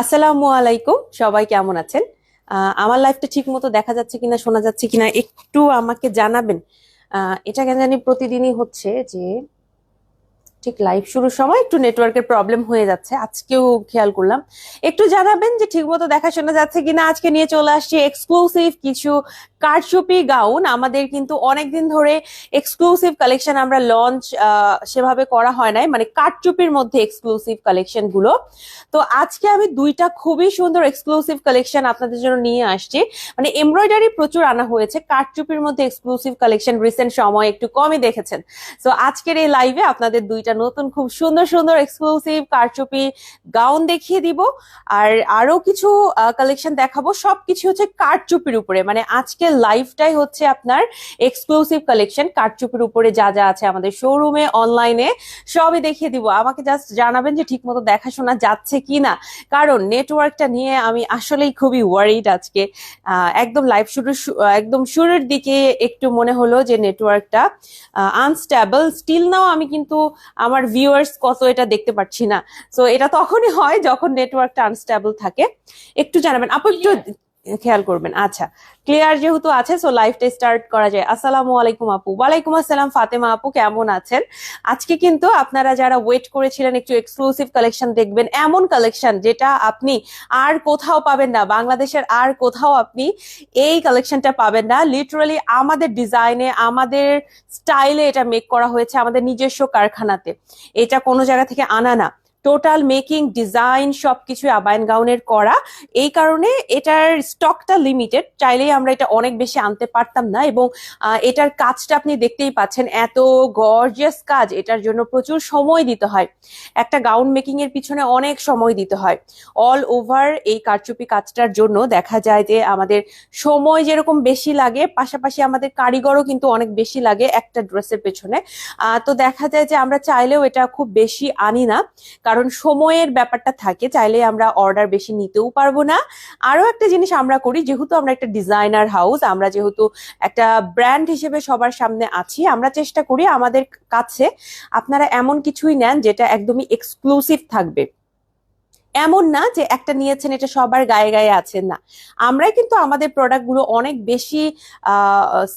আসসালামু আলাইকুম, সবাই কেমন আছেন? আমার লাইফটা ঠিক মতো দেখা যাচ্ছে কিনা, শোনা যাচ্ছে কিনা একটু আমাকে জানাবেন। এটা কেন জানি প্রতিদিনই হচ্ছে যে ঠিক লাইভ শুরুর সময় একটু নেটওয়ার্কের প্রবলেম হয়ে যাচ্ছে, আজকেও খেয়াল করলাম। একটু জানাবেন যে ঠিক মতো দেখাশোনা যাচ্ছে কিনা। আজকে নিয়ে চলে আসছি এক্সক্লুসিভ কিছু কারচুপি গাউন। আমাদের কিন্তু অনেকদিন ধরে এক্সক্লুসিভ কালেকশন আমরা লঞ্চ সেভাবে করা হয় নাই, মানে কারচুপির মধ্যে এক্সক্লুসিভ কালেকশন গুলো। তো আজকে আমি দুইটা খুবই সুন্দর এক্সক্লুসিভ কালেকশন আপনাদের জন্য নিয়ে আসছি। মানে এমব্রয়ডারি প্রচুর আনা হয়েছে, কারচুপির মধ্যে এক্সক্লুসিভ কালেকশন রিসেন্ট সময় একটু কমই দেখেছেন। তো আজকের এই লাইভে আপনাদের দুইটা নতুন খুব সুন্দর সুন্দর এক্সক্লুসিভ কারচুপি গাউন দেখিয়ে দিব। আর আরো কিছু কালেকশন দেখাবো, সবকিছু হচ্ছে কারচুপির উপরে। মানে আজকের লাইভটাই হচ্ছে আপনার এক্সক্লুসিভ কালেকশন কারচুপির উপরে, যা যা আছে আমাদের শোরুমে অনলাইনে সবই দেখিয়ে দিব। আমাকে জাস্ট জানাবেন যে ঠিকমতো দেখাশোনা যাচ্ছে কিনা, কারণ নেটওয়ার্কটা নিয়ে আমি আসলেই খুবই ওয়ারিড আজকে। একদম লাইভ একদম শুরুর দিকে একটু মনে হলো যে নেটওয়ার্কটা আনস্টেবল। স্টিল নাও আমি কিন্তু আমার ভিউয়ার্স কত এটা দেখতে পাচ্ছি না। সো এটা তখনই হয় যখন নেটওয়ার্কটা আনস্টেবল থাকে। একটু জানাবেন আপু, একটু খেয়াল করবেন। আচ্ছা, ক্লিয়ার যেহেতু আছে, সো লাইভটা স্টার্ট করা যায়। আসসালামু আলাইকুম আপু। ওয়ালাইকুম আসসালাম ফাতেমা আপু, কেমন আছেন? আজকে কিন্তু আপনারা যারা ওয়েট করেছিলেন একটু এক্সক্লুসিভ কালেকশন দেখবেন, এমন কালেকশন যেটা আপনি আর কোথাও পাবেন না, বাংলাদেশের আর কোথাও আপনি এই কালেকশনটা পাবেন না। লিটারালি আমাদের ডিজাইনে, আমাদের স্টাইলে এটা মেক করা হয়েছে, আমাদের নিজস্ব কারখানাতে। এটা কোনো জায়গা থেকে আনা না, টোটাল মেকিং ডিজাইন সবকিছু আবায়ন গাউনের করা। এই কারণে এটার স্টকটা লিমিটেড, চাইলেই আমরা এটা অনেক বেশি আনতে পারতাম না। এবং এটার কাজটা আপনি দেখতেই পাচ্ছেন, এত গর্জিয়াস কাজ, এটার জন্য প্রচুর সময় দিতে হয়। একটা গাউন মেকিং এর পিছনে অনেক সময় দিতে হয়। অল ওভার এই কারচুপি কাজটার জন্য দেখা যায় যে আমাদের সময় যেরকম বেশি লাগে, পাশাপাশি আমাদের কারিগরও কিন্তু অনেক বেশি লাগে একটা ড্রেসের পেছনে। তো দেখা যায় যে আমরা চাইলেও এটা খুব বেশি আনি না, কারণ সময়ের ব্যাপারটা থাকে, চাইলে আমরা অর্ডার বেশি নিতেও পারবো না। আরো একটা জিনিস আমরা করি, যেহেতু আমরা একটা ডিজাইনার হাউস, আমরা যেহেতু একটা ব্র্যান্ড হিসেবে সবার সামনে আছি, আমরা চেষ্টা করি আমাদের কাছে আপনারা এমন কিছুই নেন যেটা একদমই এক্সক্লুসিভ থাকবে। এমন না যে একটা নিয়েছেন এটা সবার গায়ে গায়ে আছে, না। আমরাই কিন্তু আমাদের প্রোডাক্ট গুলো অনেক বেশি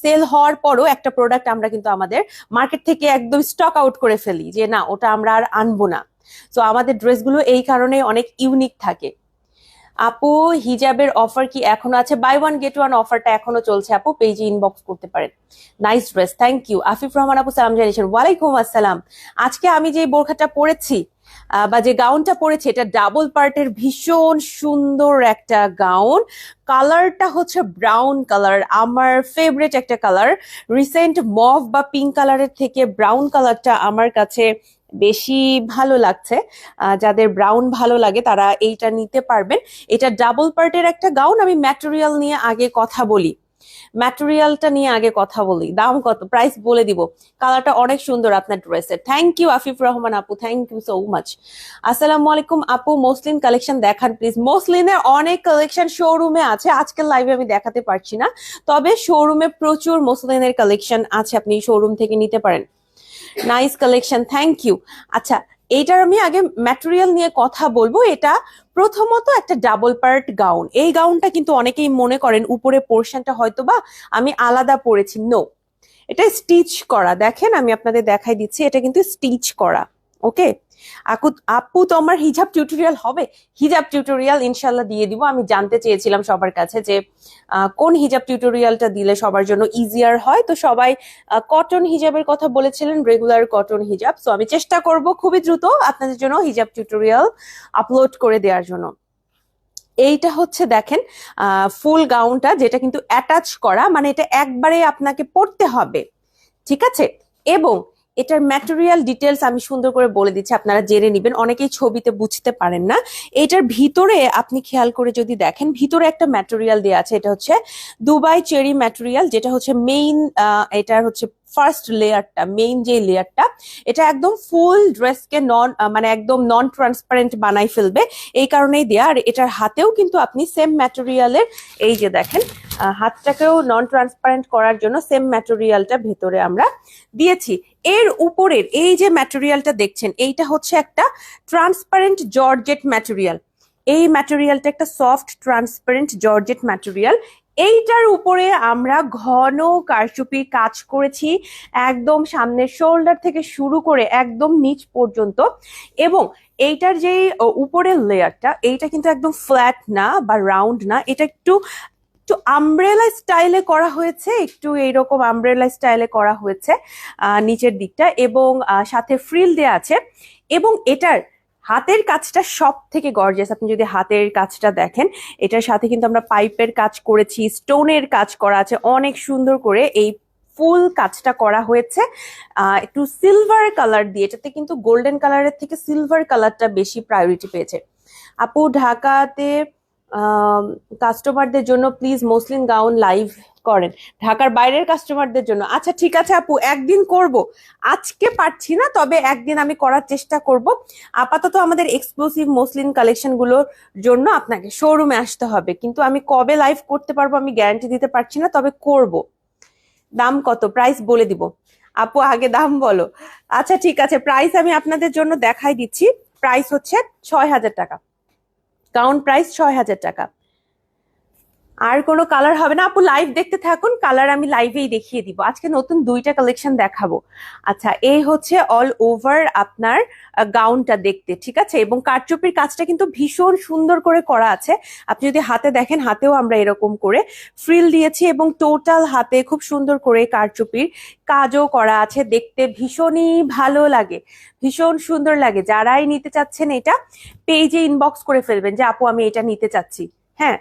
সেল হওয়ার পরও একটা প্রোডাক্ট আমরা কিন্তু আমাদের মার্কেট থেকে একদম স্টক আউট করে ফেলি, যে না ওটা আমরা আর আনবো না। তো আমাদের ড্রেসগুলো এই কারণে অনেক ইউনিক থাকে। আপু, হিজাবের অফার কি এখনো আছে? বাই ওয়ান গেট ওয়ান অফারটা এখনো চলছে আপু, পেজে ইনবক্স করতে পারেন। Nice dress, thank you. Afif Rahman আপু সালাম জানিয়েছেন। ওয়ালাইকুম আসসালাম। আজকে আমি যে বোরখাটা পরেছি বা যে গাউনটা পরেছি, এটা ডাবল পার্টের ভীষণ সুন্দর একটা গাউন। কালারটা হচ্ছে ব্রাউন কালার, আমার ফেভারিট একটা কালার। রিসেন্ট মভ বা পিঙ্ক কালারের থেকে ব্রাউন কালারটা আমার কাছে বেশি ভালো লাগছে। যাদের ব্রাউন ভালো লাগে তারা এইটা নিতে পারবেন। এটা ডাবল পার্টের একটা গাউন। আমি ম্যাটেরিয়াল নিয়ে আগে কথা বলি, দাম কত, প্রাইস বলে দিব। কালারটা অনেক সুন্দর আপনার ড্রেসের। থ্যাংক ইউ আফিফ রহমান আপু, থ্যাংক ইউ সো মাচ। আসসালামু আলাইকুম আপু, মসলিন কালেকশন দেখান প্লিজ। মসলিনের অনেক কালেকশন শোরুমে আছে, আজকের লাইভে আমি দেখাতে পারছি না, তবে শোরুমে প্রচুর মসলিনের কালেকশন আছে, আপনি শোরুম থেকে নিতে পারেন। Nice collection, thank you. আচ্ছা, এইটার আমি আগে ম্যাটেরিয়াল নিয়ে কথা বলবো। এটা প্রথমত একটা ডাবল পার্ট গাউন। এই গাউনটা কিন্তু অনেকেই মনে করেন উপরে পোর্শনটা হয়তো বা আমি আলাদা পরেছি, নো, এটা স্টিচ করা। দেখেন আমি আপনাদের দেখাই দিচ্ছি, এটা কিন্তু স্টিচ করা। ওকে আপু, আপু তোমার হিজাব টিউটোরিয়াল হবে? হিজাব টিউটোরিয়াল ইনশাল্লাহ দিয়ে দিব। আমি জানতে চেয়েছিলাম সবার কাছে যে কোন হিজাব টিউটোরিয়ালটা দিলে সবার জন্য ইজিয়ার হয়। তো সবাই কটন হিজাবের কথা বলেছিলেন, রেগুলার কটন হিজাব। তো আমি চেষ্টা করব খুবই দ্রুত আপনাদের জন্য হিজাব টিউটোরিয়াল আপলোড করে দেওয়ার জন্য। এইটা হচ্ছে দেখেন ফুল গাউনটা, যেটা কিন্তু অ্যাটাচ করা, মানে এটা একবারে আপনাকে পড়তে হবে, ঠিক আছে? এবং এটার ম্যাটেরিয়াল ডিটেলস আমি সুন্দর করে বলে দিচ্ছি, আপনারা জেনে নিবেন, অনেকেই ছবিতে বুঝতে পারেন না। এটার ভিতরে আপনি খেয়াল করে যদি দেখেন, ভিতরে একটা ম্যাটেরিয়াল দেওয়া আছে, এটা হচ্ছে দুবাই চেরি ম্যাটেরিয়াল, যেটা হচ্ছে মেইন, এটার হচ্ছে ফার্স্ট লেয়ারটা, মেইন যে লেয়ারটা, এটা একদম ফুল ড্রেসকে মানে একদম নন ট্রান্সপারেন্ট বানাই ফেলবে, এই কারণেই দেয়া। আর এটার হাতেও কিন্তু আপনি সেম ম্যাটেরিয়ালের, এই যে দেখেন হাতটাকেও নন ট্রান্সপারেন্ট করার জন্য সেম ম্যাটেরিয়ালটা ভেতরে আমরা দিয়েছি। এর উপরের এই যে ম্যাটেরিয়ালটা দেখছেন, এইটা হচ্ছে একটা ট্রান্সপারেন্ট জর্জেট ম্যাটেরিয়াল। এই ম্যাটেরিয়ালটা একটা সফট ট্রান্সপারেন্ট জর্জেট ম্যাটেরিয়াল। এইটার উপরে আমরা ঘন কারচুপি কাজ করেছি, একদম সামনের শোল্ডার থেকে শুরু করে একদম নিচ পর্যন্ত। এবং এইটার যে উপরের লেয়ারটা, এইটা কিন্তু একদম ফ্ল্যাট না বা রাউন্ড না, এটা একটু একটু আমব্রেলা স্টাইলে করা হয়েছে, একটু এইরকম আমব্রেলা স্টাইলে করা হয়েছে নিচের দিকটা, এবং সাথে ফ্রিল দেয়া আছে। এবং এটার হাতের কাজটা সব থেকে গর্জিয়াস। আপনি যদি হাতের কাজটা দেখেন, এটার সাথে কিন্তু আমরা পাইপের কাজ করেছি, স্টোনের কাজ করা আছে, অনেক সুন্দর করে এই ফুল কাজটা করা হয়েছে একটু সিলভার কালার দিয়ে। এটাতে কিন্তু গোল্ডেন কালারের থেকে সিলভার কালারটা বেশি প্রায়োরিটি পেয়েছে। আপু ঢাকাতে কাস্টমারদের জন্য প্লিজ মসলিন গাউন লাইভ করেন। ঢাকার বাইরের কাস্টমারদের জন্য, আচ্ছা ঠিক আছে আপু, একদিন করব। আজকে পারছি না, তবে একদিন আমি করার চেষ্টা করব। আপাতত আমাদের এক্সক্লুসিভ মসলিন কালেকশন গুলোর জন্য আপনাকে শোরুমে আসতে হবে, কিন্তু আমি কবে লাইভ করতে পারবো আমি গ্যারান্টি দিতে পারছি না, তবে করব। দাম কত, প্রাইস বলে দিব। আপু আগে দাম বলো। আচ্ছা ঠিক আছে, প্রাইস আমি আপনাদের জন্য দেখাই দিচ্ছি। প্রাইস হচ্ছে ৬,০০০ টাকা, গাউন প্রাইস ৬,০০০ টাকা। আর কোনো কালার হবে না আপু, লাইভ দেখতে থাকুন, কালার আমি লাইভেই দেখিয়ে দিব। আজকে নতুন 2টা কালেকশন দেখাবো। আচ্ছা, এই হচ্ছে অল ওভার আপনার গাউনটা দেখতে, ঠিক আছে। এবং কারচুপির কাজটা কিন্তু ভীষণ সুন্দর করে করা আছে। আপনি যদি হাতে দেখেন, হাতেও আমরা এরকম করে ফ্রিল দিয়েছি, এবং টোটাল হাতে খুব সুন্দর করে কারচুপির কাজও করা আছে। দেখতে ভীষণই ভালো লাগে, ভীষণ সুন্দর লাগে। যারাই নিতে চাচ্ছেন এটা পেজে ইনবক্স করে ফেলবেন যে আপু আমি এটা নিতে চাচ্ছি। হ্যাঁ,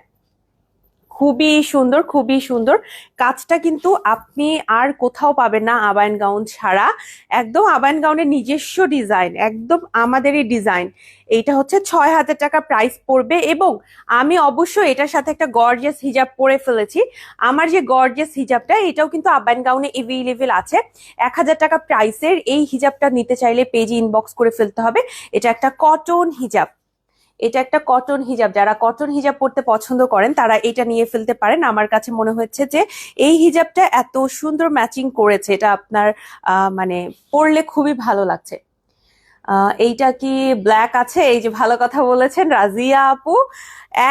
খুবই সুন্দর, খুবই সুন্দর কাজটা, কিন্তু আপনি আর কোথাও পাবেন না আবায়ন গাউন ছাড়া। একদম আবায়ন গাউনের নিজস্ব ডিজাইন, একদম আমাদেরই ডিজাইন। এইটা হচ্ছে ৬,০০০ টাকা প্রাইস পড়বে। এবং আমি অবশ্যই এটার সাথে একটা গর্জিয়াস হিজাব পরে ফেলেছি। আমার যে গর্জিয়াস হিজাবটা, এটাও কিন্তু আবায়ন গাউনে এভেইলেবল আছে। ১,০০০ টাকা প্রাইসের এই হিজাবটা নিতে চাইলে পেজে ইনবক্স করে ফেলতে হবে। এটা একটা কটন হিজাব, এটা একটা কটন হিজাব। যারা কটন হিজাব পরতে পছন্দ করেন তারা এটা নিয়ে ফেলতে পারেন। আমার কাছে মনে হচ্ছে যে এই হিজাবটা এত সুন্দর ম্যাচিং করেছে, এটা আপনার মানে পরলে খুবই ভালো লাগছে। এইটা কি ব্ল্যাক আছে? এই যে ভালো কথা বলেছেন রাজিয়া আপু,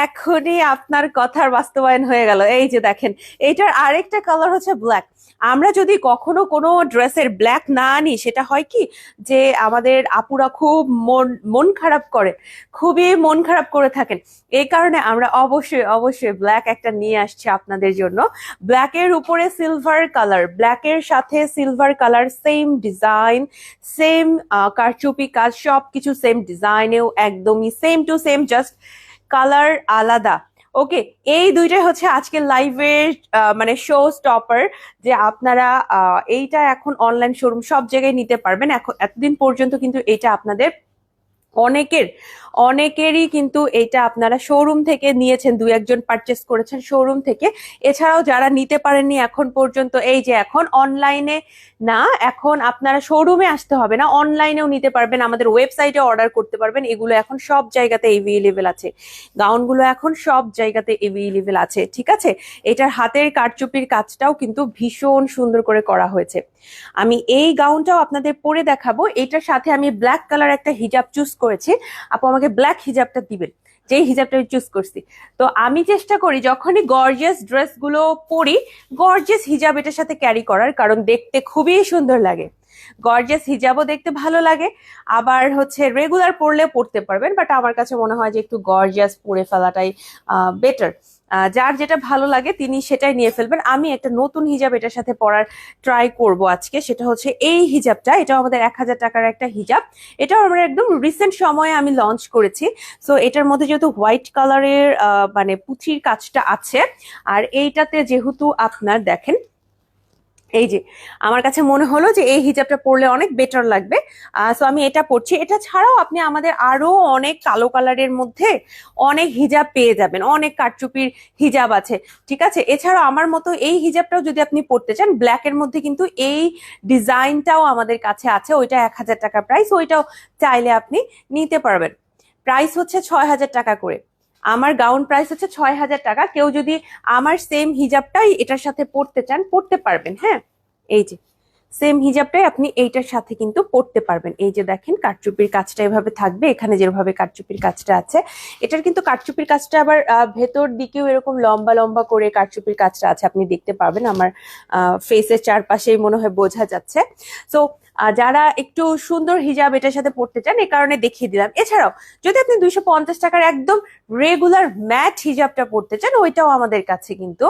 এখনই আপনার কথার বাস্তবায়ন হয়ে গেল। এই যে দেখেন, এইটার আরেকটা কালার হচ্ছে ব্ল্যাক। আমরা যদি কখনো কোনো ড্রেসের ব্ল্যাক না আনি, সেটা হয় কি যে আমাদের আপুরা খুব মন খারাপ করে, খুবই মন খারাপ করে থাকেন। এই কারণে আমরা অবশ্যই অবশ্যই ব্ল্যাক একটা নিয়ে আসছি আপনাদের জন্য। ব্ল্যাকের উপরে সিলভার কালার, ব্ল্যাকের সাথে silver colour, same design, same কারচুপি কাজ, সবকিছু সেম ডিজাইনেও একদমই same to same, just colour আলাদা। ওকে, এই দুইটাই হচ্ছে আজকের লাইভের মানে শো স্টপার, যে আপনারা এইটা এখন অনলাইন শোরুম সব জায়গায় নিতে পারবেন। এখন এতদিন পর্যন্ত কিন্তু এটা আপনাদের অনেকেরই কিন্তু এটা আপনারা শোরুম থেকে নিয়েছেন, 2-1 জন পারচেস করেছেন শোরুম থেকে। এছাড়াও যারা নিতে পারেননি এখন পর্যন্ত, এই যে এখন অনলাইনে না, এখন আপনারা শোরুমে আসতে হবে না, অনলাইনেও নিতে পারবেন, আমাদের ওয়েবসাইটে অর্ডার করতে পারবেন। এগুলো এখন সব জায়গাতে এভেইলেবল আছে, গাউনগুলো এখন সব জায়গাতে এভেইলেবল আছে, ঠিক আছে। এটার হাতের কারচুপির কাজটাও কিন্তু ভীষণ সুন্দর করে করা হয়েছে। আমি এই গাউনটাও আপনাদের পরে দেখাবো। এটার সাথে আমি ব্ল্যাক কালার একটা হিজাব চুজ করেছি। আপু আমাকে ব্ল্যাক হিজাবটা দিবেন, যে হিজাবটা আমি চুজ করছি। তো আমি চেষ্টা করি যখনই গর্জিয়াস ড্রেস গুলো পরি, গর্জিয়াস হিজাব এটার সাথে ক্যারি করার, কারণ দেখতে খুবই সুন্দর লাগে। গর্জিয়াস হিজাবও দেখতে ভালো লাগে, আবার হচ্ছে রেগুলার পরলে পরতে পারবেন, বাট আমার কাছে মনে হয় যে একটু গর্জিয়াস পরে ফেলাটাই বেটার। যার যেটা ভালো লাগে তিনি সেটাই নিয়ে ফেলবেন। আমি একটা নতুন হিজাব এটার সাথে পরার ট্রাই করব আজকে, সেটা হচ্ছে এই হিজাবটা। এটাও আমাদের ১,০০০ টাকার একটা হিজাব। এটাও আমরা একদম রিসেন্ট সময়ে আমি লঞ্চ করেছি। সো এটার মধ্যে যেহেতু হোয়াইট কালারের মানে পুঁথির কাজটা আছে, আর এইটাতে যেহেতু আপনার দেখেন, এই যে আমার কাছে মনে হলো যে এই হিজাবটা পরলে অনেক বেটার লাগবে, সো আমি এটা পরছি। এটা ছাড়াও আপনি আমাদের আরো অনেক কালো কালারের মধ্যে অনেক হিজাব পেয়ে যাবেন, অনেক কারচুপির হিজাব আছে, ঠিক আছে। এছাড়াও আমার মতো এই হিজাবটাও যদি আপনি পরতে চান, ব্ল্যাকের মধ্যে কিন্তু এই ডিজাইনটাও আমাদের কাছে আছে। ওইটা ১,০০০ টাকা প্রাইস, ওইটাও চাইলে আপনি নিতে পারবেন। প্রাইস হচ্ছে ৬,০০০ টাকা করে। আমার গাউন প্রাইস হচ্ছে ৬,০০০ টাকা। কেউ যদি আমার সেম হিজাবটাই এটার সাথে পরতে চান, পরতে পারবেন। হ্যাঁ, এই যে সেম হিজাবটাই আপনি এইটার সাথে কিন্তু পরতে পারবেন। এই যে দেখেন কারচুপির কাজটা এভাবে থাকবে, এখানে যেভাবে কারচুপির কাজটা আছে, এটার কিন্তু কারচুপির কাজটা আবার ভেতর দিকেও এরকম লম্বা লম্বা করে কারচুপির কাজটা আছে, আপনি দেখতে পারবেন। আমার ফেসের চারপাশেই মনে হয় বোঝা যাচ্ছে। সো যারা একটু সুন্দর হিজাব এটার সাথে পরতে চান, এই কারণে দেখিয়ে দিলাম। এছাড়াও যদি আপনি 250 টাকার একদম রেগুলার ম্যাট হিজাবটা পরতে চান, ওইটাও আমাদের কাছে কিন্তু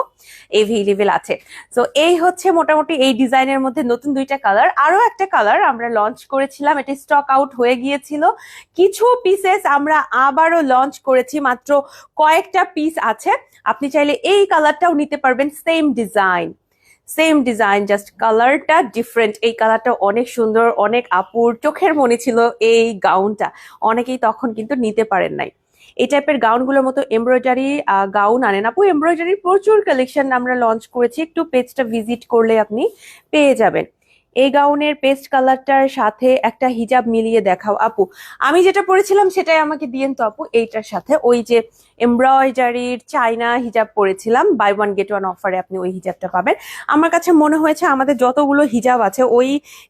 এভেইলেবল আছে। সো এই হচ্ছে মোটামুটি এই ডিজাইনের মধ্যে নতুন দুইটা কালার। আরো একটা কালার আমরা লঞ্চ করেছিলাম, এটা স্টক আউট হয়ে গিয়েছিল। কিছু পিসেস আমরা আবারও লঞ্চ করেছি, মাত্র কয়েকটা পিস আছে। আপনি চাইলে এই কালারটাও নিতে পারবেন, সেম ডিজাইন, জাস্ট কালারটা ডিফারেন্ট। এই কালারটা অনেক সুন্দর, অনেক আপুর চোখের মনে ছিল এই গাউনটা, অনেকেই তখন কিন্তু নিতে পারেন নাই। এই টাইপের গাউনগুলোর মতো এমব্রয়ডারি গাউন আনেন আপু, এমব্রয়ডারি প্রচুর কালেকশন আমরা লঞ্চ করেছি, একটু পেজটা ভিজিট করলে আপনি পেয়ে যাবেন। এই গাউনের পেস্ট কালারটার সাথে একটা হিজাব মিলিয়ে দেখাও আপু। আমি যেটা পরেছিলাম সেটাই আমাকে দিয়েন তো আপু, এইটার সাথে ওই যে এমব্রয়ডারির চাইনা হিজাব পরেছিলাম, বাই ওয়ান গেট ওয়ান অফারে আপনি ওই হিজাবটা পাবেন। আমার কাছে মনে হয়েছে আমাদের যতগুলো হিজাব আছে ওই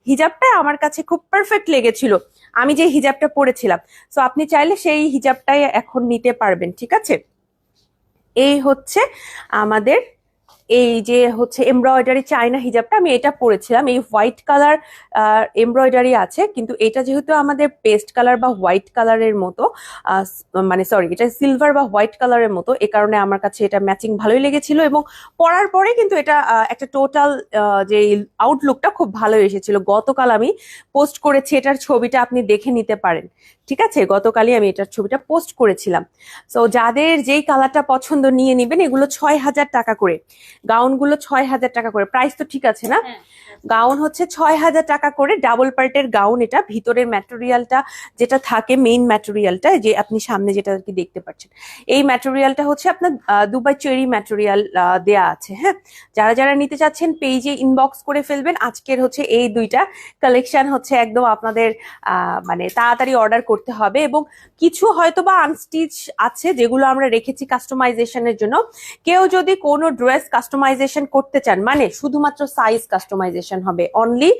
হিজাবটা আমার কাছে খুব পারফেক্ট লেগেছিল, আমি যে হিজাবটা পরেছিলাম। সো আপনি চাইলে সেই হিজাবটাই এখন নিতে পারবেন, ঠিক আছে। এই হচ্ছে আমাদের এই যে হচ্ছে এমব্রয়ডারি চাইনা হিজাবটা, আমি এটা পরেছিলাম। এই হোয়াইট কালার এমব্রয়ডারি আছে, কিন্তু এটা যেহেতু আমাদের পেস্ট কালার বা হোয়াইট কালারের মতো, মানে সরি, এটা সিলভার বা হোয়াইট কালারের মতো, এ কারণে আমার কাছে এটা ম্যাচিং ভালোই লেগেছিল। এবং পরার পরে কিন্তু এটা একটা টোটাল যে আউটলুকটা খুব ভালো এসেছিল। গতকাল আমি পোস্ট করেছি এটার ছবিটা, আপনি দেখে নিতে পারেন, ঠিক আছে। গতকালই আমি এটার ছবিটা পোস্ট করেছিলাম। সো যাদের যেই কালারটা পছন্দ নিয়ে নিবেন। এগুলো 6,000 টাকা করে, গাউনগুলো 6,000 টাকা করে। প্রাইস তো ঠিক আছে না? গাউন হচ্ছে 6,000 টাকা করে, ডাবল পার্টের গাউন। এটা ভিতরের ম্যাটেরিয়ালটা যেটা থাকে, মেইন ম্যাটেরিয়ালটা যে আপনি সামনে যেটা আর কি দেখতে পাচ্ছেন, এই ম্যাটেরিয়ালটা হচ্ছে আপনার দুবাই চেরি ম্যাটেরিয়াল দেয়া আছে। হ্যাঁ, যারা যারা নিতে চাচ্ছেন পেজে ইনবক্স করে ফেলবেন। আজকের হচ্ছে এই দুইটা কালেকশন হচ্ছে একদম আপনাদের মানে তাড়াতাড়ি অর্ডার করতে হবে। এবং কিছু হয়তো বা আনস্টিচ আছে যেগুলো আমরা রেখেছি কাস্টমাইজেশনের জন্য। কেউ যদি কোনো ড্রেস কাস্টমাইজেশন করতে চান, মানে শুধুমাত্র সাইজ কাস্টমাইজেশন হবে, অনলি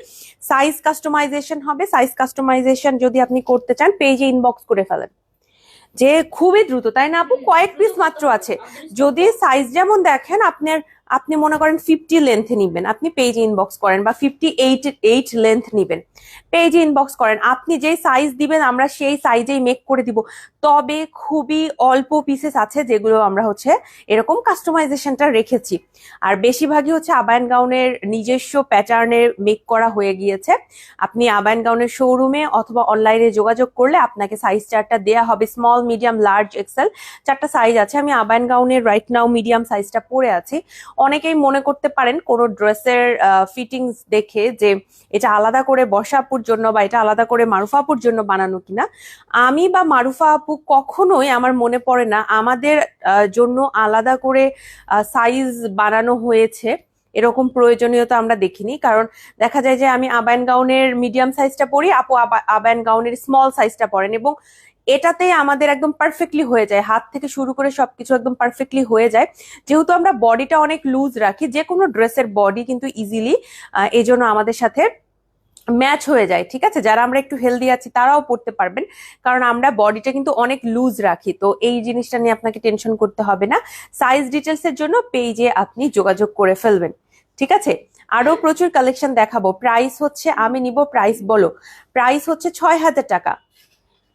সাইজ কাস্টমাইজেশন হবে। সাইজ কাস্টমাইজেশন যদি আপনি করতে চান পেজে ইনবক্স করে ফেলেন, যে খুবই দ্রুত, তাই না আপু? কয়েক পিস মাত্র আছে। যদি সাইজ যেমন দেখেন আপনি মনে করেন 50 লেন্থ নিবেন, আপনি পেজে ইনবক্স করেন, বা 58 লেন্থ নিবেন, পেজে ইনবক্স করেন। আপনি যেই সাইজ দিবেন আমরা সেই সাইজেই মেক করে দিব। তবে খুবই অল্প পিসেস আছে যেগুলো আমরা হচ্ছে এরকম কাস্টমাইজেশনটা রেখেছি। আর বেশিরভাগই হচ্ছে আবায়ান গাউনের নিজস্ব প্যাটার্নের মেক করা হয়ে গিয়েছে। আপনি আবায়ান গাউনের শোরুমে অথবা অনলাইনে যোগাযোগ করলে আপনাকে সাইজ চার্টটা দেয়া হবে। স্মল, মিডিয়াম, লার্জ, এক্সেল 4টা সাইজ আছে। আমি আবায়ান গাউনের রাইট নাও মিডিয়াম সাইজটা পরে আছি। অনেকেই মনে করতে পারেন কোনো ড্রেসের ফিটিংস দেখে যে এটা আলাদা করে বর্ষা আপুর জন্য বা এটা আলাদা করে মারুফা আপুর জন্য বানানো কিনা। আমি বা মারুফা আপু কখনোই, আমার মনে পড়ে না আমাদের জন্য আলাদা করে সাইজ বানানো হয়েছে, এরকম প্রয়োজনীয়তা আমরা দেখিনি। কারণ দেখা যায় যে আমি আবায়ান গাউনের মিডিয়াম সাইজটা পরি, আপু আবায়ান গাউনের স্মল সাইজটা পরেন, এবং এটাতেই আমাদের একদম পারফেক্টলি হয়ে যায়, হাত থেকে শুরু করে সবকিছু একদম পারফেক্টলি হয়ে যায়। যেহেতু আমরা বডিটা অনেক লুজ রাখি, যে কোনো ড্রেসের বডি কিন্তু ইজিলি এই জন্য আমাদের সাথে ম্যাচ হয়ে যায়, ঠিক আছে। যারা আমরা একটু হেলদি আছি তারাও পড়তে পারবেন, কারণ আমরা বডিটা কিন্তু অনেক লুজ রাখি। তো এই জিনিসটা নিয়ে আপনাকে টেনশন করতে হবে না। সাইজ ডিটেলস এর জন্য পেজে আপনি যোগাযোগ করে ফেলবেন, ঠিক আছে। আরো প্রচুর কালেকশন দেখাবো। প্রাইস হচ্ছে, আমি নিব প্রাইস, বলো। প্রাইস হচ্ছে 6,000 টাকা,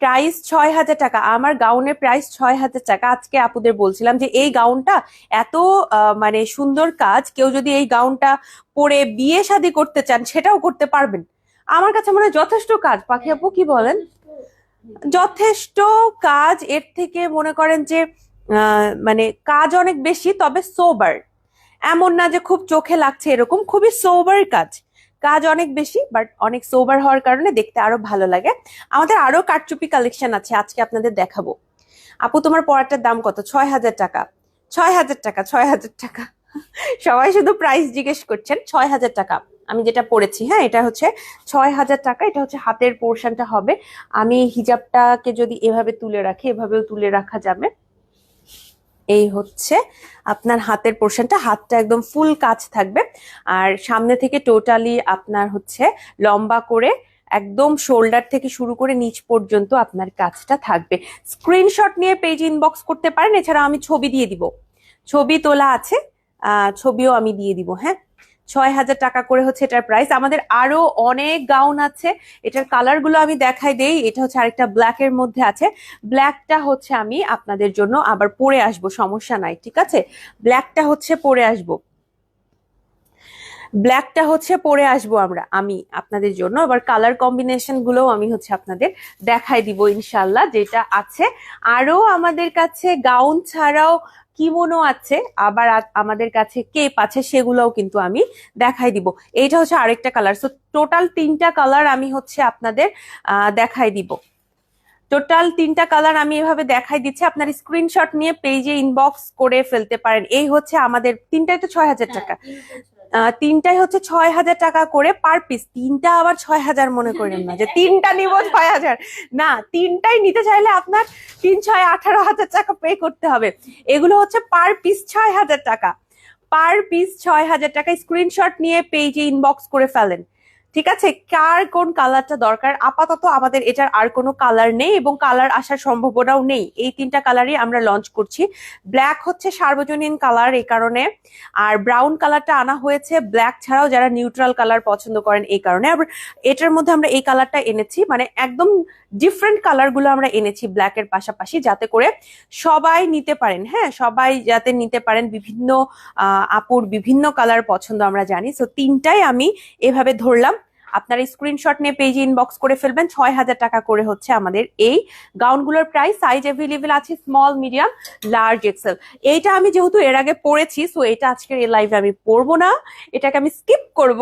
প্রাইস 6,000 টাকা। আমার গাউনের প্রাইস 6,000 টাকা। আজকে আপুদের বলছিলাম যে এই গাউনটা এত মানে সুন্দর কাজ, কেউ যদি এই গাউনটা পরে বিয়ে শাদী করতে চান সেটাও করতে পারবেন। আমার কাছে মনে হয় যথেষ্ট কাজ। পাখি আপু কি বলেন? যথেষ্ট কাজ। এর থেকে মনে করেন যে মানে কাজ অনেক বেশি, তবে সোবার, এমন না যে খুব চোখে লাগছে এরকম, খুবই সোবার কাজ। কাজ অনেক বেশি, বাট অনেক সোবার হওয়ার কারণে দেখতে আরো ভালো লাগে। আমাদের আরো কারচুপি কালেকশন আছে, আজকে আপনাদের দেখাবো। আপু তোমার পড়াটার দাম কত? 6,000 টাকা, 6,000 টাকা, 6,000 টাকা। সবাই শুধু প্রাইস জিজ্ঞেস করছেন। 6,000 টাকা আমি যেটা পড়েছি। হ্যাঁ, এটা হচ্ছে 6,000 টাকা। এটা হচ্ছে হাতের পোর্শনটা হবে। আমি হিজাবটাকে যদি এভাবে তুলে রাখি, এভাবেও তুলে রাখা যাবে। এই হচ্ছে আপনার হাতের পোর্শনটা, হাতটা একদম ফুল কাজ থাকবে। আর সামনে থেকে টোটালি আপনার হচ্ছে লম্বা করে একদম শোল্ডার থেকে শুরু করে নিচ পর্যন্ত আপনার কাজটা থাকবে। স্ক্রিনশট নিয়ে পেজ ইনবক্স করতে পারেন, এছাড়া আমি ছবি দিয়ে দিব, ছবি তোলা আছে, ছবিও আমি দিয়ে দিব। হ্যাঁ, 6,000 টাকা করে হচ্ছে এটার প্রাইস। আমাদের আরো অনেক গাউন আছে, এটার কালার গুলো আমি দেখাই দেই। এটা হচ্ছে আরেকটা ব্ল্যাক এর মধ্যে আছে, ব্ল্যাকটা হচ্ছে আমি আপনাদের জন্য আবার পরে আসব, সমস্যা নাই, ঠিক আছে? ব্ল্যাকটা হচ্ছে পরে আসব, ব্ল্যাকটা হচ্ছে পরে আসবো আমি আপনাদের জন্য। আবার কালার কম্বিনেশন গুলো আমি হচ্ছে আপনাদের দেখাই দিব ইনশাল্লাহ, যেটা আছে। আরো আমাদের কাছে গাউন ছাড়াও কিমোনো আছে, আবার আমাদের কাছে কেপ আছে, সেগুলোও কিন্তু আমি দেখাই দিব। এইটা হচ্ছে আরেকটা কালার। সো টোটাল 3টা কালার আমি হচ্ছে আপনাদের দেখাই দিব। টোটাল 3টা কালার আমি এভাবে দেখাই দিচ্ছি, আপনার স্ক্রিনশট নিয়ে পেজে ইনবক্স করে ফেলতে পারেন। এই হচ্ছে আমাদের তিনটাই তো 6,000 টাকা, তিনটাই হচ্ছে 6,000 টাকা করে পার পিস। তিনটা আবার 6,000 মনে করেন না যে তিনটা নিব 6,000, না, তিনটাই নিতে চাইলে আপনার 3-6 18,000 টাকা পে করতে হবে। এগুলো হচ্ছে পার পিস 6,000 টাকা, পার পিস 6,000 টাকা। স্ক্রিনশট নিয়ে পেজে ইনবক্স করে ফেলেন, ঠিক আছে? কার কোন কালারটা দরকার? আপাতত আমাদের এটার আর কোনো কালার নেই এবং কালার আসার সম্ভাবনাও নেই। এই 3টা কালারই আমরা লঞ্চ করছি। ব্ল্যাক হচ্ছে সার্বজনীন কালার এই কারণে, আর ব্রাউন কালারটা আনা হয়েছে ব্ল্যাক ছাড়াও যারা নিউট্রাল কালার পছন্দ করেন এই কারণে। আবার এটার মধ্যে আমরা এই কালারটা এনেছি, মানে একদম ডিফারেন্ট কালার গুলো আমরা এনেছি ব্ল্যাক এর পাশাপাশি, যাতে করে সবাই নিতে পারেন। হ্যাঁ, সবাই যাতে নিতে পারেন। বিভিন্ন আপুর বিভিন্ন কালার পছন্দ আমরা জানি। সো 3টাই আমি এভাবে ধরলাম, আপনারা স্ক্রিনশট নিয়ে পেজে ইনবক্স করে ফেলবেন। 6,000 টাকা করে হচ্ছে আমাদের এই গাউনগুলোর প্রাইস। সাইজ অ্যাভেলেবেল আছে স্মল, মিডিয়াম, লার্জ, এক্সেল। এইটা আমি যেহেতু এর আগে পরেছি, সো এটা আজকের এই লাইভে আমি পরবো না, এটাকে আমি স্কিপ করব।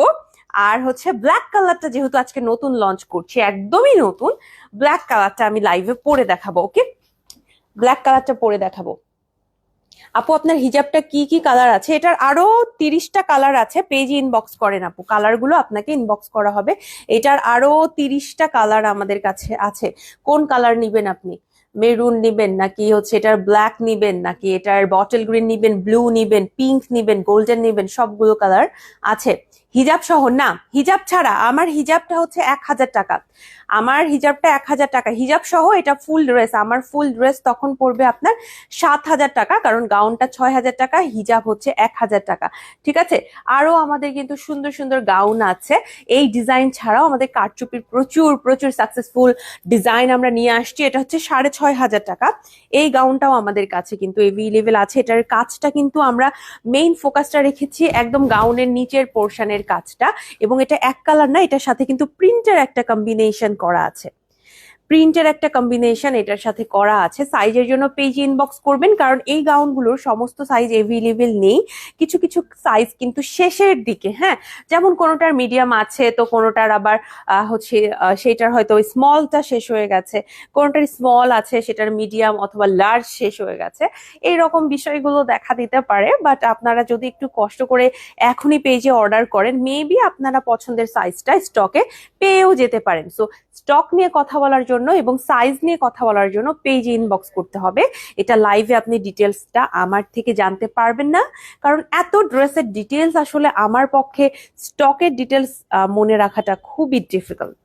আর হচ্ছে ব্ল্যাক কালারটা যেহেতু আজকে নতুন লঞ্চ করছি, একদমই নতুন, ব্ল্যাক কালারটা আমি লাইভে পরে দেখাবো। ওকে, ব্ল্যাক কালারটা পরে দেখাবো। আপু আপনার হিজাবটা কি কি কালার আছে? এটার আরো 30টা কালার আছে, পেজে ইনবক্স করেন আপু, কালার গুলো আপনাকে ইনবক্স করা হবে। এটার আরো 30টা কালার আমাদের কাছে আছে। কোন কালার নিবেন আপনি? মেরুন নিবেন, নাকি হচ্ছে এটার ব্ল্যাক নিবেন, নাকি এটার বটল গ্রিন নিবেন, ব্লু নিবেন, পিঙ্ক নিবেন, গোল্ডেন নিবেন, সবগুলো কালার আছে। হিজাব সহ না, হিজাব ছাড়া। আমার হিজাবটা হচ্ছে 1,000 টাকা, আমার হিজাবটা 1,000 টাকা। হিজাব সহ এটা ফুল ড্রেস, আমার ফুল ড্রেস তখন পড়বে আপনার 7,000 টাকা, কারণ গাউনটা 6,000 টাকা, হিজাব হচ্ছে 1,000 টাকা, ঠিক আছে? আরো আমাদের কিন্তু সুন্দর সুন্দর গাউন আছে। এই ডিজাইন ছাড়াও আমাদের কারচুপির প্রচুর প্রচুর সাকসেসফুল ডিজাইন আমরা নিয়ে আসছি। এটা হচ্ছে 6,500 টাকা। এই গাউনটাও আমাদের কাছে কিন্তু এভেলেবেল আছে। এটার কাজটা কিন্তু আমরা মেইন ফোকাসটা রেখেছি একদম গাউনের নিচের পোর্শনের কাজটা, এবং এটা এক কালার না, এটার সাথে কিন্তু প্রিন্টের একটা কম্বিনেশন করা আছে, প্রিন্টের একটা কম্বিনেশন এটার সাথে করা আছে। সাইজের জন্য পেজে ইনবক্স করবেন, কারণ এই গাউনগুলোর সমস্ত সাইজ এভেলেবেল নেই, কিছু কিছু সাইজ কিন্তু শেষের দিকে। হ্যাঁ, যেমন কোনোটার মিডিয়াম আছে, তো কোনোটার আবার হচ্ছে সেটার হয়তো স্মলটা শেষ হয়ে গেছে, কোনোটার স্মল আছে সেটার মিডিয়াম অথবা লার্জ শেষ হয়ে গেছে। এইরকম বিষয়গুলো দেখা দিতে পারে, বাট আপনারা যদি একটু কষ্ট করে এখনই পেজে অর্ডার করেন, মেবি আপনারা পছন্দের সাইজটা স্টকে পেয়েও যেতে পারেন। সো স্টক নিয়ে কথা বলার জন্য এবং সাইজ নিয়ে কথা বলার জন্য পেজে ইনবক্স করতে হবে। এটা লাইভে আপনি ডিটেলসটা আমার থেকে জানতে পারবেন না, কারণ এত ড্রেসের ডিটেলস আসলে আমার পক্ষে স্টকের ডিটেলস মনে রাখাটা খুবই ডিফিকাল্ট।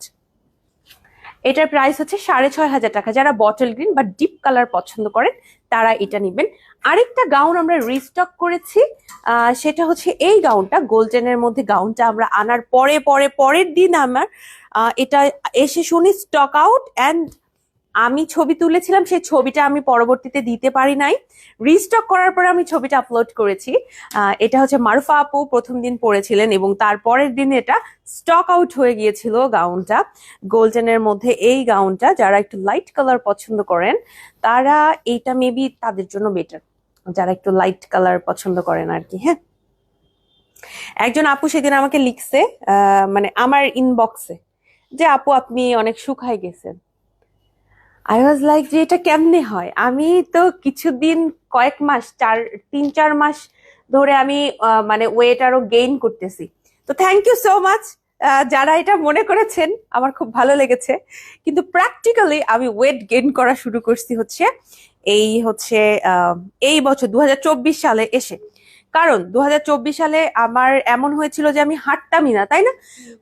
এটার প্রাইস হচ্ছে 6,500 টাকা। যারা বটল গ্রিন বা ডিপ কালার পছন্দ করেন তারা এটা নিবেন। আরেকটা গাউন আমরা রিস্টক করেছি, সেটা হচ্ছে এই গাউনটা, গোল্ডেনের মধ্যে। গাউনটা আমরা আনার পরের দিন আমার এটা এসে শুনি স্টক আউট, অ্যান্ড আমি ছবি তুলেছিলাম, সেই ছবিটা আমি পরবর্তীতে দিতে পারি নাই। রিস্টক করার পরে আমি ছবিটা আপলোড করেছি। এটা হচ্ছে মারুফা আপু প্রথম দিন পরেছিলেন এবং তারপরের দিন এটা স্টক আউট হয়ে গিয়েছিল গাউনটা, গোল্ডেনের মধ্যে। এই গাউনটা যারা একটু লাইট কালার পছন্দ করেন তারা এইটা মেবি তাদের জন্য বেটার, যারা একটু লাইট কালার পছন্দ করেন আর কি। হ্যাঁ, একজন আপু সেদিন আমাকে লিখছে মানে আমার ইনবক্সে, যে আপু আপনি অনেক শুকায় গেছেন। আই ওয়াজ লাইক যে এটা কেমনে হয়? আমি তো কিছুদিন, কয়েক মাস, 3-4 মাস ধরে আমি মানে ওয়েট আরো গেইন করতেছি। তো থ্যাংক ইউ সো মাচ যারা এটা মনে করেছেন, আমার খুব ভালো লেগেছে। কিন্তু প্র্যাকটিক্যালি আমি ওয়েট গেইন করা শুরু করছি হচ্ছে এই হচ্ছে এই বছর 2024 সালে এসে। কারণ 2024 সালে আমার এমন হয়েছিল যে আমি হাঁটতামই না, তাই না?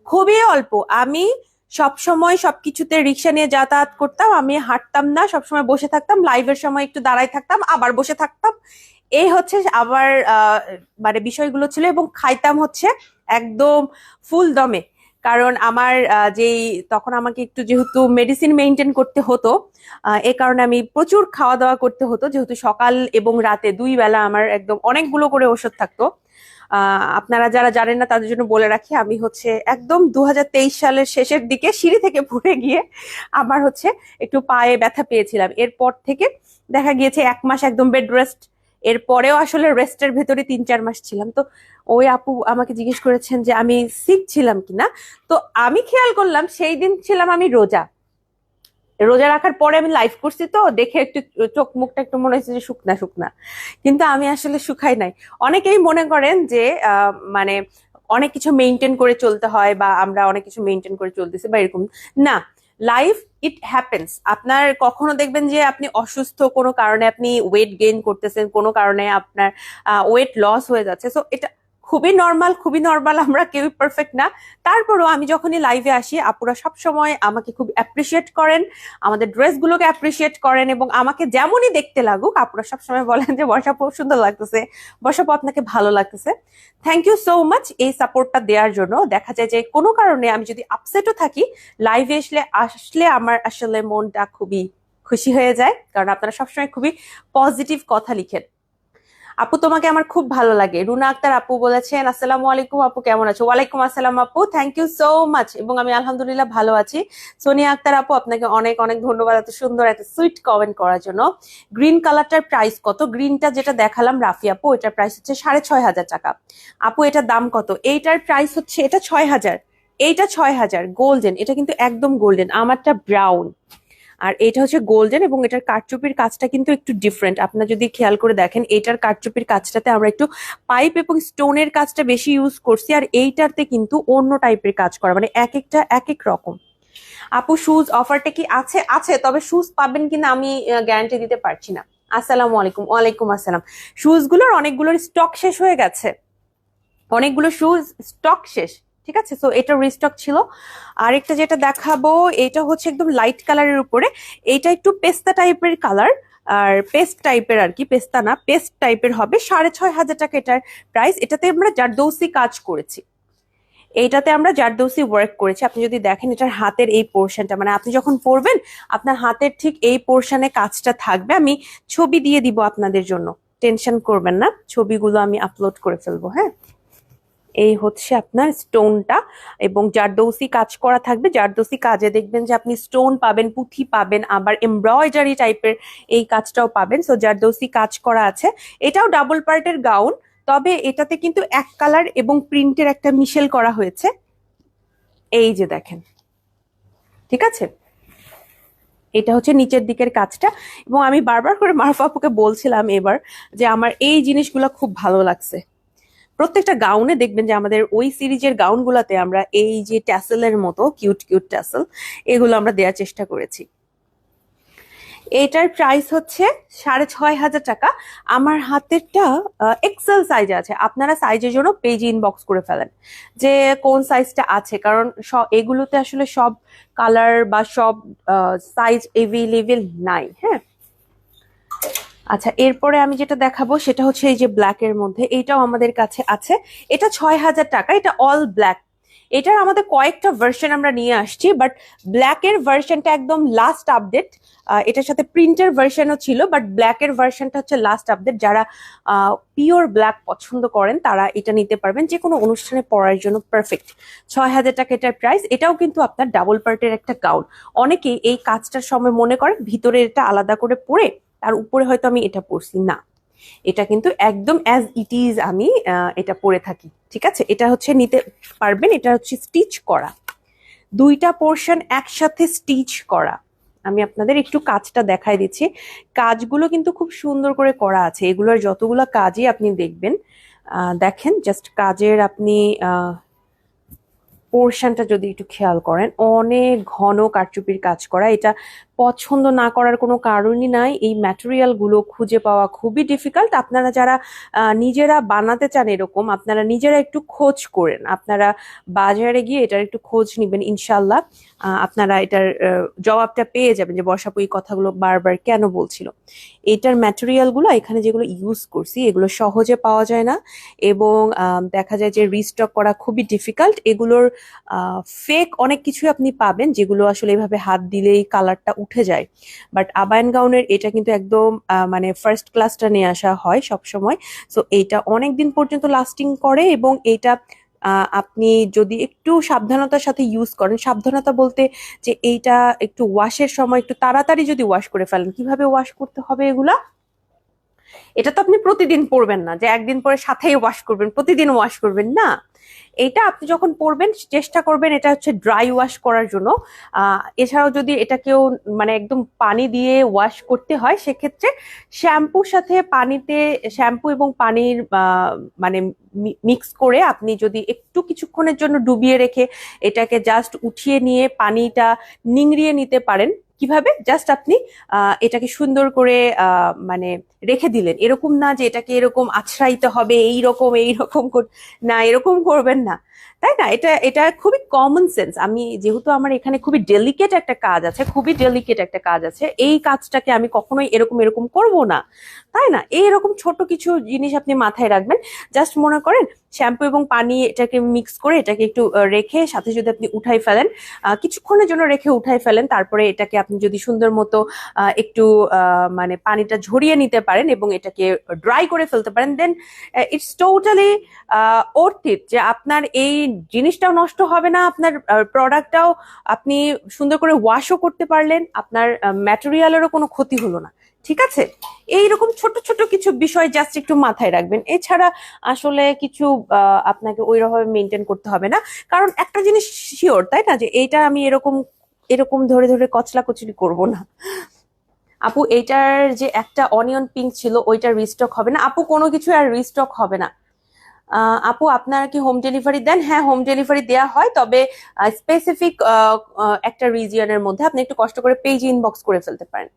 খুবই অল্প। আমি সব সময় সবকিছুতে রিক্সা নিয়ে যাতায়াত করতাম, আমি হাঁটতাম না, সবসময় বসে থাকতাম, লাইভের সময় একটু দাঁড়ায় থাকতাম, আবার বসে থাকতাম। এই হচ্ছে আবার মানে বিষয়গুলো ছিল, এবং খাইতাম হচ্ছে একদম ফুল দমে। কারণ আমার যেই তখন আমাকে একটু যেহেতু মেডিসিন মেনটেন করতে হতো, এ কারণে আমি প্রচুর খাওয়া দাওয়া করতে হতো, যেহেতু সকাল এবং রাতে 2 বেলা আমার একদম অনেকগুলো করে ওষুধ থাকতো। আপনারা যারা জানেন না তাদের জন্য বলে রাখি, আমি হচ্ছে একদম 2023 সালের শেষের দিকে সিঁড়ি থেকে পড়ে গিয়ে আমার হচ্ছে একটু পায়ে ব্যথা পেয়েছিলাম। এরপর থেকে দেখা গিয়েছে 1 মাস একদম বেড রেস্ট। এরপরেও আসলে রেস্টের ভেতরে 3-4 মাস ছিলাম। তো ওই আপু আমাকে জিজ্ঞেস করেছেন যে আমি সিক ছিলাম কিনা। তো আমি খেয়াল করলাম সেই দিন ছিলাম আমি রোজা। রোজা রাখার পরে আমি লাইভ করছি, তো দেখে একটু চোখ মুখটা একটু মনে হচ্ছে যে শুকনা শুকনা, কিন্তু আমি আসলে শুকাই নাই। অনেকেই মনে করেন যে মানে অনেক কিছু মেনটেন করে চলতে হয়, বা আমরা অনেক কিছু মেনটেন করে চলতেছি বা এরকম না। Life, it happens. আপনার কখনো দেখবেন যে আপনি অসুস্থ, কোনো কারণে আপনি ওয়েট গেইন করতেছেন, কোনো কারণে আপনার ওয়েট লস হয়ে যাচ্ছে। সো এটা খুবই নর্মাল, খুবই নর্মাল। আমরা কেউই পারফেক্ট না। তারপরও আমি যখনই লাইভে আসি, আপুরা সবসময় আমাকে খুব অ্যাপ্রিসিয়েট করেন, আমাদের ড্রেসগুলোকে অ্যাপ্রিসিয়েট করেন, এবং আমাকে যেমনই দেখতে লাগুক আপুরা সবসময় বলেন যে বর্ষাপু সুন্দর লাগতেছে, বর্ষাপু আপনাকে ভালো লাগতেছে। থ্যাংক ইউ সো মাচ এই সাপোর্টটা দেওয়ার জন্য। দেখা যায় যে কোনো কারণে আমি যদি আপসেটও থাকি, লাইভে আসলে আসলে আমার আসলে মনটা খুবই খুশি হয়ে যায়, কারণ আপনারা সবসময় খুবই পজিটিভ কথা লিখেন। আপু তোমাকে আমার খুব ভালো লাগে। রুনা আক্তার আপু বলেছেন আসসালামু আলাইকুম আপু, কেমন আছো? ওয়ালাইকুম আসসালাম আপু, থ্যাংক ইউ সো মাচ, এবং আমি আলহামদুলিল্লাহ ভালো আছি। সোনিয়া আক্তার আপু, আপনাকে অনেক অনেক ধন্যবাদ এত সুন্দর একটা সুইট কমেন্ট করার জন্য। গ্রিন কালারটার প্রাইস কত? গ্রিনটা যেটা দেখালাম রাফি আপু, এটার প্রাইস হচ্ছে 6,500 টাকা। আপু এটার দাম কত? এইটার প্রাইস হচ্ছে, এটা 6,000, এইটা 6,000। গোল্ডেন, এটা কিন্তু একদম গোল্ডেন, আমারটা ব্রাউন, আর এটা হচ্ছে গোল্ডেন, এবং এটার কারচুপির কাজটা কিন্তু একটু ডিফারেন্ট। আপনারা যদি খেয়াল করে দেখেন, এটার কারচুপির কাজটাতে আমরা একটু পাইপ এবং স্টোনের কাজটা বেশি ইউজ করছি, আর এইটাতে কিন্তু অন্য টাইপের কাজ করা, মানে এক একটা এক এক রকম। আপু শুজ অফারটা কি আছে? আছে, তবে শুজ পাবেন কিনা আমি গ্যারান্টি দিতে পারছি না। আসসালামু আলাইকুম। ওয়ালাইকুম আসসালাম। শুজ গুলোর অনেকগুলোর স্টক শেষ হয়ে গেছে, অনেকগুলো শুজ স্টক শেষ। ঠিক আছে, সো এটা রিস্টক ছিল। আরেকটা যেটা দেখাবো, এটা হচ্ছে একদম লাইট কালারের উপরে, এইটা একটু পেস্তা টাইপের কালার, আর পেস্ট টাইপের আর কি, পেস্তা না পেস্ট টাইপের হবে। 6,500 টাকা এটার প্রাইস। এটাতে আমরা জারদৌসি কাজ করেছি, এইটাতে আমরা জারদৌসি ওয়ার্ক করেছি। আপনি যদি দেখেন এটার হাতের এই পোর্শনটা, মানে আপনি যখন পরবেন আপনার হাতের ঠিক এই পোর্শনে কাজটা থাকবে। আমি ছবি দিয়ে দিব আপনাদের জন্য, টেনশন করবেন না, ছবিগুলো আমি আপলোড করে ফেলবো। হ্যাঁ, এই হচ্ছে আপনার স্টোনটা, এবং জারদৌসি কাজ করা থাকবে। জারদৌসি কাজে দেখবেন যে আপনি স্টোন পাবেন, পুঁথি পাবেন, আবার এমব্রয়ডারি টাইপের এই কাজটাও পাবেন। সো জারদৌসি কাজ করা আছে। এটাও ডাবল পার্টের গাউন, তবে এটাতে কিন্তু এক কালার এবং প্রিন্টের একটা মিশেল করা হয়েছে। এই যে দেখেন, ঠিক আছে, এটা হচ্ছে নিচের দিকের কাজটা। এবং আমি বারবার করে মারফা আপুকে বলছিলাম এবার যে আমার এই জিনিসগুলো খুব ভালো লাগছে। প্রত্যেকটা গাউনে দেখবেন যে আমাদের ওই সিরিজের গাউনগুলোতে আমরা এই যে ট্যাসেলের মতো কিউট কিউট ট্যাসেল, এগুলো আমরা দেওয়ার চেষ্টা করেছি। এটার প্রাইস হচ্ছে 6,500 টাকা। আমার হাতেরটা এক্সেল সাইজে আছে, আপনারা সাইজের জন্য পেজ ইনবক্স করে ফেলেন যে কোন সাইজটা আছে, কারণ এগুলোতে আসলে সব কালার বা সব সাইজ এভেলেবেল নাই। হ্যাঁ, আচ্ছা, এরপরে আমি যেটা দেখাবো সেটা হচ্ছে এই যে ব্ল্যাক এর মধ্যে, এটাও আমাদের কাছে আছে। এটা 6,000 টাকা, এটা অল ব্ল্যাক। এটার আমাদের কয়েকটা ভার্সন আমরা নিয়ে আসছি, বাট ব্ল্যাক এর ভার্সনটা একদম লাস্ট আপডেট। এটার সাথে প্রিন্টের ভার্সনও ছিল, বাট ব্ল্যাক এর ভার্সনটা হচ্ছে লাস্ট আপডেট। যারা পিওর ব্ল্যাক পছন্দ করেন তারা এটা নিতে পারবেন, যে কোনো অনুষ্ঠানে পরার জন্য পারফেক্ট। 6,000 টাকা এটার প্রাইস। এটাও কিন্তু আপনার ডাবল পার্টের একটা গাউন। অনেকেই এই কাজটার সময় মনে করেন ভিতরে এটা আলাদা করে পরে তার উপরে হয়তো আমি এটা পরছি না, এটা কিন্তু একদম অ্যাজ ইট ইজ আমি এটা পরে থাকি। ঠিক আছে, এটা হচ্ছে নিতে পারবেন। এটা হচ্ছে স্টিচ করা, দুইটা পোর্শন একসাথে স্টিচ করা। আমি আপনাদের একটু কাজটা দেখাই দিচ্ছি। কাজগুলো কিন্তু খুব সুন্দর করে করা আছে, এগুলোর যতগুলো কাজই আপনি দেখবেন, দেখেন জাস্ট কাজের আপনি পোর্শনটা যদি একটু খেয়াল করেন, অনেক ঘন কারচুপির কাজ করা। এটা পছন্দ না করার কোনো কারণই নাই। এই ম্যাটেরিয়াল গুলো খুঁজে পাওয়া খুবই ডিফিকাল্ট। আপনারা যারা নিজেরা বানাতে চান এরকম, আপনারা নিজেরা একটু খোঁজ করেন, আপনারা বাজারে গিয়ে এটার একটু খোঁজ নিবেন, ইনশাল্লাহ আপনারা এটার জবাবটা পেয়ে যাবেন যে বর্ষাপু এই কথাগুলো বারবার কেন বলছিল। এটার ম্যাটেরিয়াল গুলো এখানে যেগুলো ইউজ করছি এগুলো সহজে পাওয়া যায় না, এবং দেখা যায় যে রিস্টক করা খুবই ডিফিকাল্ট। এগুলোর ফেক অনেক কিছুই আপনি পাবেন যেগুলো আসলে এভাবে হাত দিলেই কালারটা উঠে যায়, বাট আবায়ান গাউনের এটা কিন্তু একদম মানে ফার্স্ট ক্লাসটা নিয়ে আসা হয় সব সময়। সো এইটা অনেক দিন পর্যন্ত লাস্টিং করে, এবং এইটা আপনি যদি একটু সাবধানতার সাথে ইউজ করেন, সাবধানতা বলতে যে এইটা একটু ওয়াশের সময় একটু তাড়াতাড়ি যদি ওয়াশ করে ফেলেন। কিভাবে ওয়াশ করতে হবে এগুলা, এটা তো আপনি প্রতিদিন পরবেন না যে একদিন পরে সাথেই ওয়াশ করবেন, প্রতিদিন ওয়াশ করবেন না। এটা আপনি যখন পরবেন চেষ্টা করবেন এটা হচ্ছে ড্রাই ওয়াশ করার জন্য। এছাড়াও যদি এটা কেউ মানে একদম পানি দিয়ে ওয়াশ করতে হয় সেক্ষেত্রে শ্যাম্পুর সাথে পানিতে, শ্যাম্পু এবং পানির মানে মিক্স করে আপনি যদি একটু কিছুক্ষণের জন্য ডুবিয়ে রেখে এটাকে জাস্ট উঠিয়ে নিয়ে পানিটা নিংড়িয়ে নিতে পারেন। কিভাবে, জাস্ট আপনি এটাকে সুন্দর করে মানে রেখে দিলেন, এরকম না যে এটাকে এরকম আছড়াইতে হবে এইরকম এইরকম না, এরকম করবেন না, তাই না? এটা এটা খুবই কমন সেন্স। আমি যেহেতু আমার এখানে খুবই ডেলিকেট একটা কাজ আছে, খুবই ডেলিকেট একটা কাজ আছে, এই কাজটাকে আমি কখনোই এরকম এরকম করব না, তাই না? এইরকম ছোট কিছু জিনিস আপনি মাথায় রাখবেন। জাস্ট মনে করেন শ্যাম্পু এবং পানি এটাকে মিক্স করে এটাকে একটু রেখে সাথে যদি আপনি উঠাই ফেলেন, কিছুক্ষণের জন্য রেখে উঠাই ফেলেন, তারপরে এটাকে আপনি যদি সুন্দর মতো একটু মানে পানিটা ঝরিয়ে নিতে পারেন এবং এটাকে ড্রাই করে ফেলতে পারেন, দেন ইটস টোটালি ওর্থ ইট, যে আপনার এই জিনিসটাও নষ্ট হবে না, আপনার প্রোডাক্টটাও আপনি সুন্দর করে ওয়াশও করতে পারলেন, আপনার ম্যাটেরিয়ালেরও কোনো ক্ষতি হলো না। ঠিক আছে, এইরকম ছোট ছোট কিছু বিষয় জাস্ট একটু মাথায় রাখবেন। এছাড়া আসলে কিছু আপনাকে ওইভাবে মেনটেন করতে হবে না, কারণ একটা জিনিস শিওর, তাই না, যে এইটা আমি এরকম এরকম ধরে ধরে কচলা কচলি করব না। আপু এইটার যে একটা অনিয়ন পিঙ্ক ছিল ওইটা রিস্টক হবে না আপু, কোনো কিছু আর রিস্টক হবে না। আপু আপনারা কি হোম ডেলিভারি দেন? হ্যাঁ, হোম ডেলিভারি দেওয়া হয়, তবে স্পেসিফিক একটা রিজিয়নের মধ্যে। আপনি একটু কষ্ট করে পেজ ইনবক্স করে ফেলতে পারেন।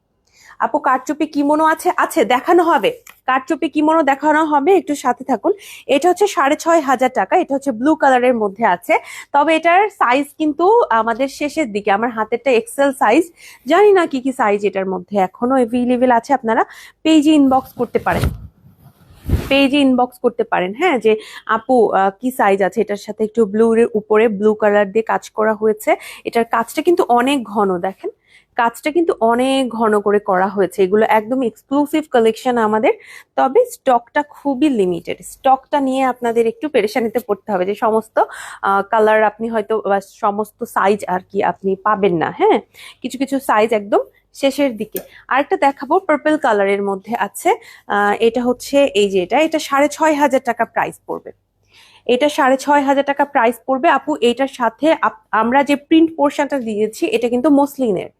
আপু কারচুপি কিমোনো আছে? আছে, দেখানো হবে, কারচুপি কিমোনো দেখানো হবে, একটু সাথে থাকুন। এটা হচ্ছে 6,500 টাকা, এটা হচ্ছে ব্লু কালারের মধ্যে আছে, তবে এটার সাইজ কিন্তু আমাদের শেষের দিকে, আমার হাতেরটা এক্সেল সাইজ, জানি না কি কি সাইজ এটার মধ্যে এখনো অ্যাভেলেবেল আছে। আপনারা পেজে ইনবক্স করতে পারেন, পেজে ইনবক্স করতে পারেন, হ্যাঁ, যে আপু কি সাইজ আছে এটার সাথে। একটু ব্লু এর উপরে ব্লু কালার দিয়ে কাজ করা হয়েছে, এটার কাজটা কিন্তু অনেক ঘন, দেখেন কাজটা কিন্তু অনেক ঘন করে করা হয়েছে। এগুলো একদম এক্সক্লুসিভ কালেকশন আমাদের, তবে স্টকটা খুবই লিমিটেড। স্টকটা নিয়ে আপনাদের একটু পেরেশানিতে পড়তে হবে, যে সমস্ত কালার আপনি হয়তো সমস্ত সাইজ আর কি আপনি পাবেন না, হ্যাঁ, কিছু কিছু সাইজ একদম শেষের দিকে। আরেকটা দেখাবো, পার্পল কালারের মধ্যে আছে, এটা হচ্ছে এই যে এটা 6,500 টাকা প্রাইস পড়বে, এটা 6,500 টাকা প্রাইস পড়বে আপু। এটার সাথে আমরা যে প্রিন্ট পোর্শনটা দিয়েছি এটা কিন্তু মসলিনের,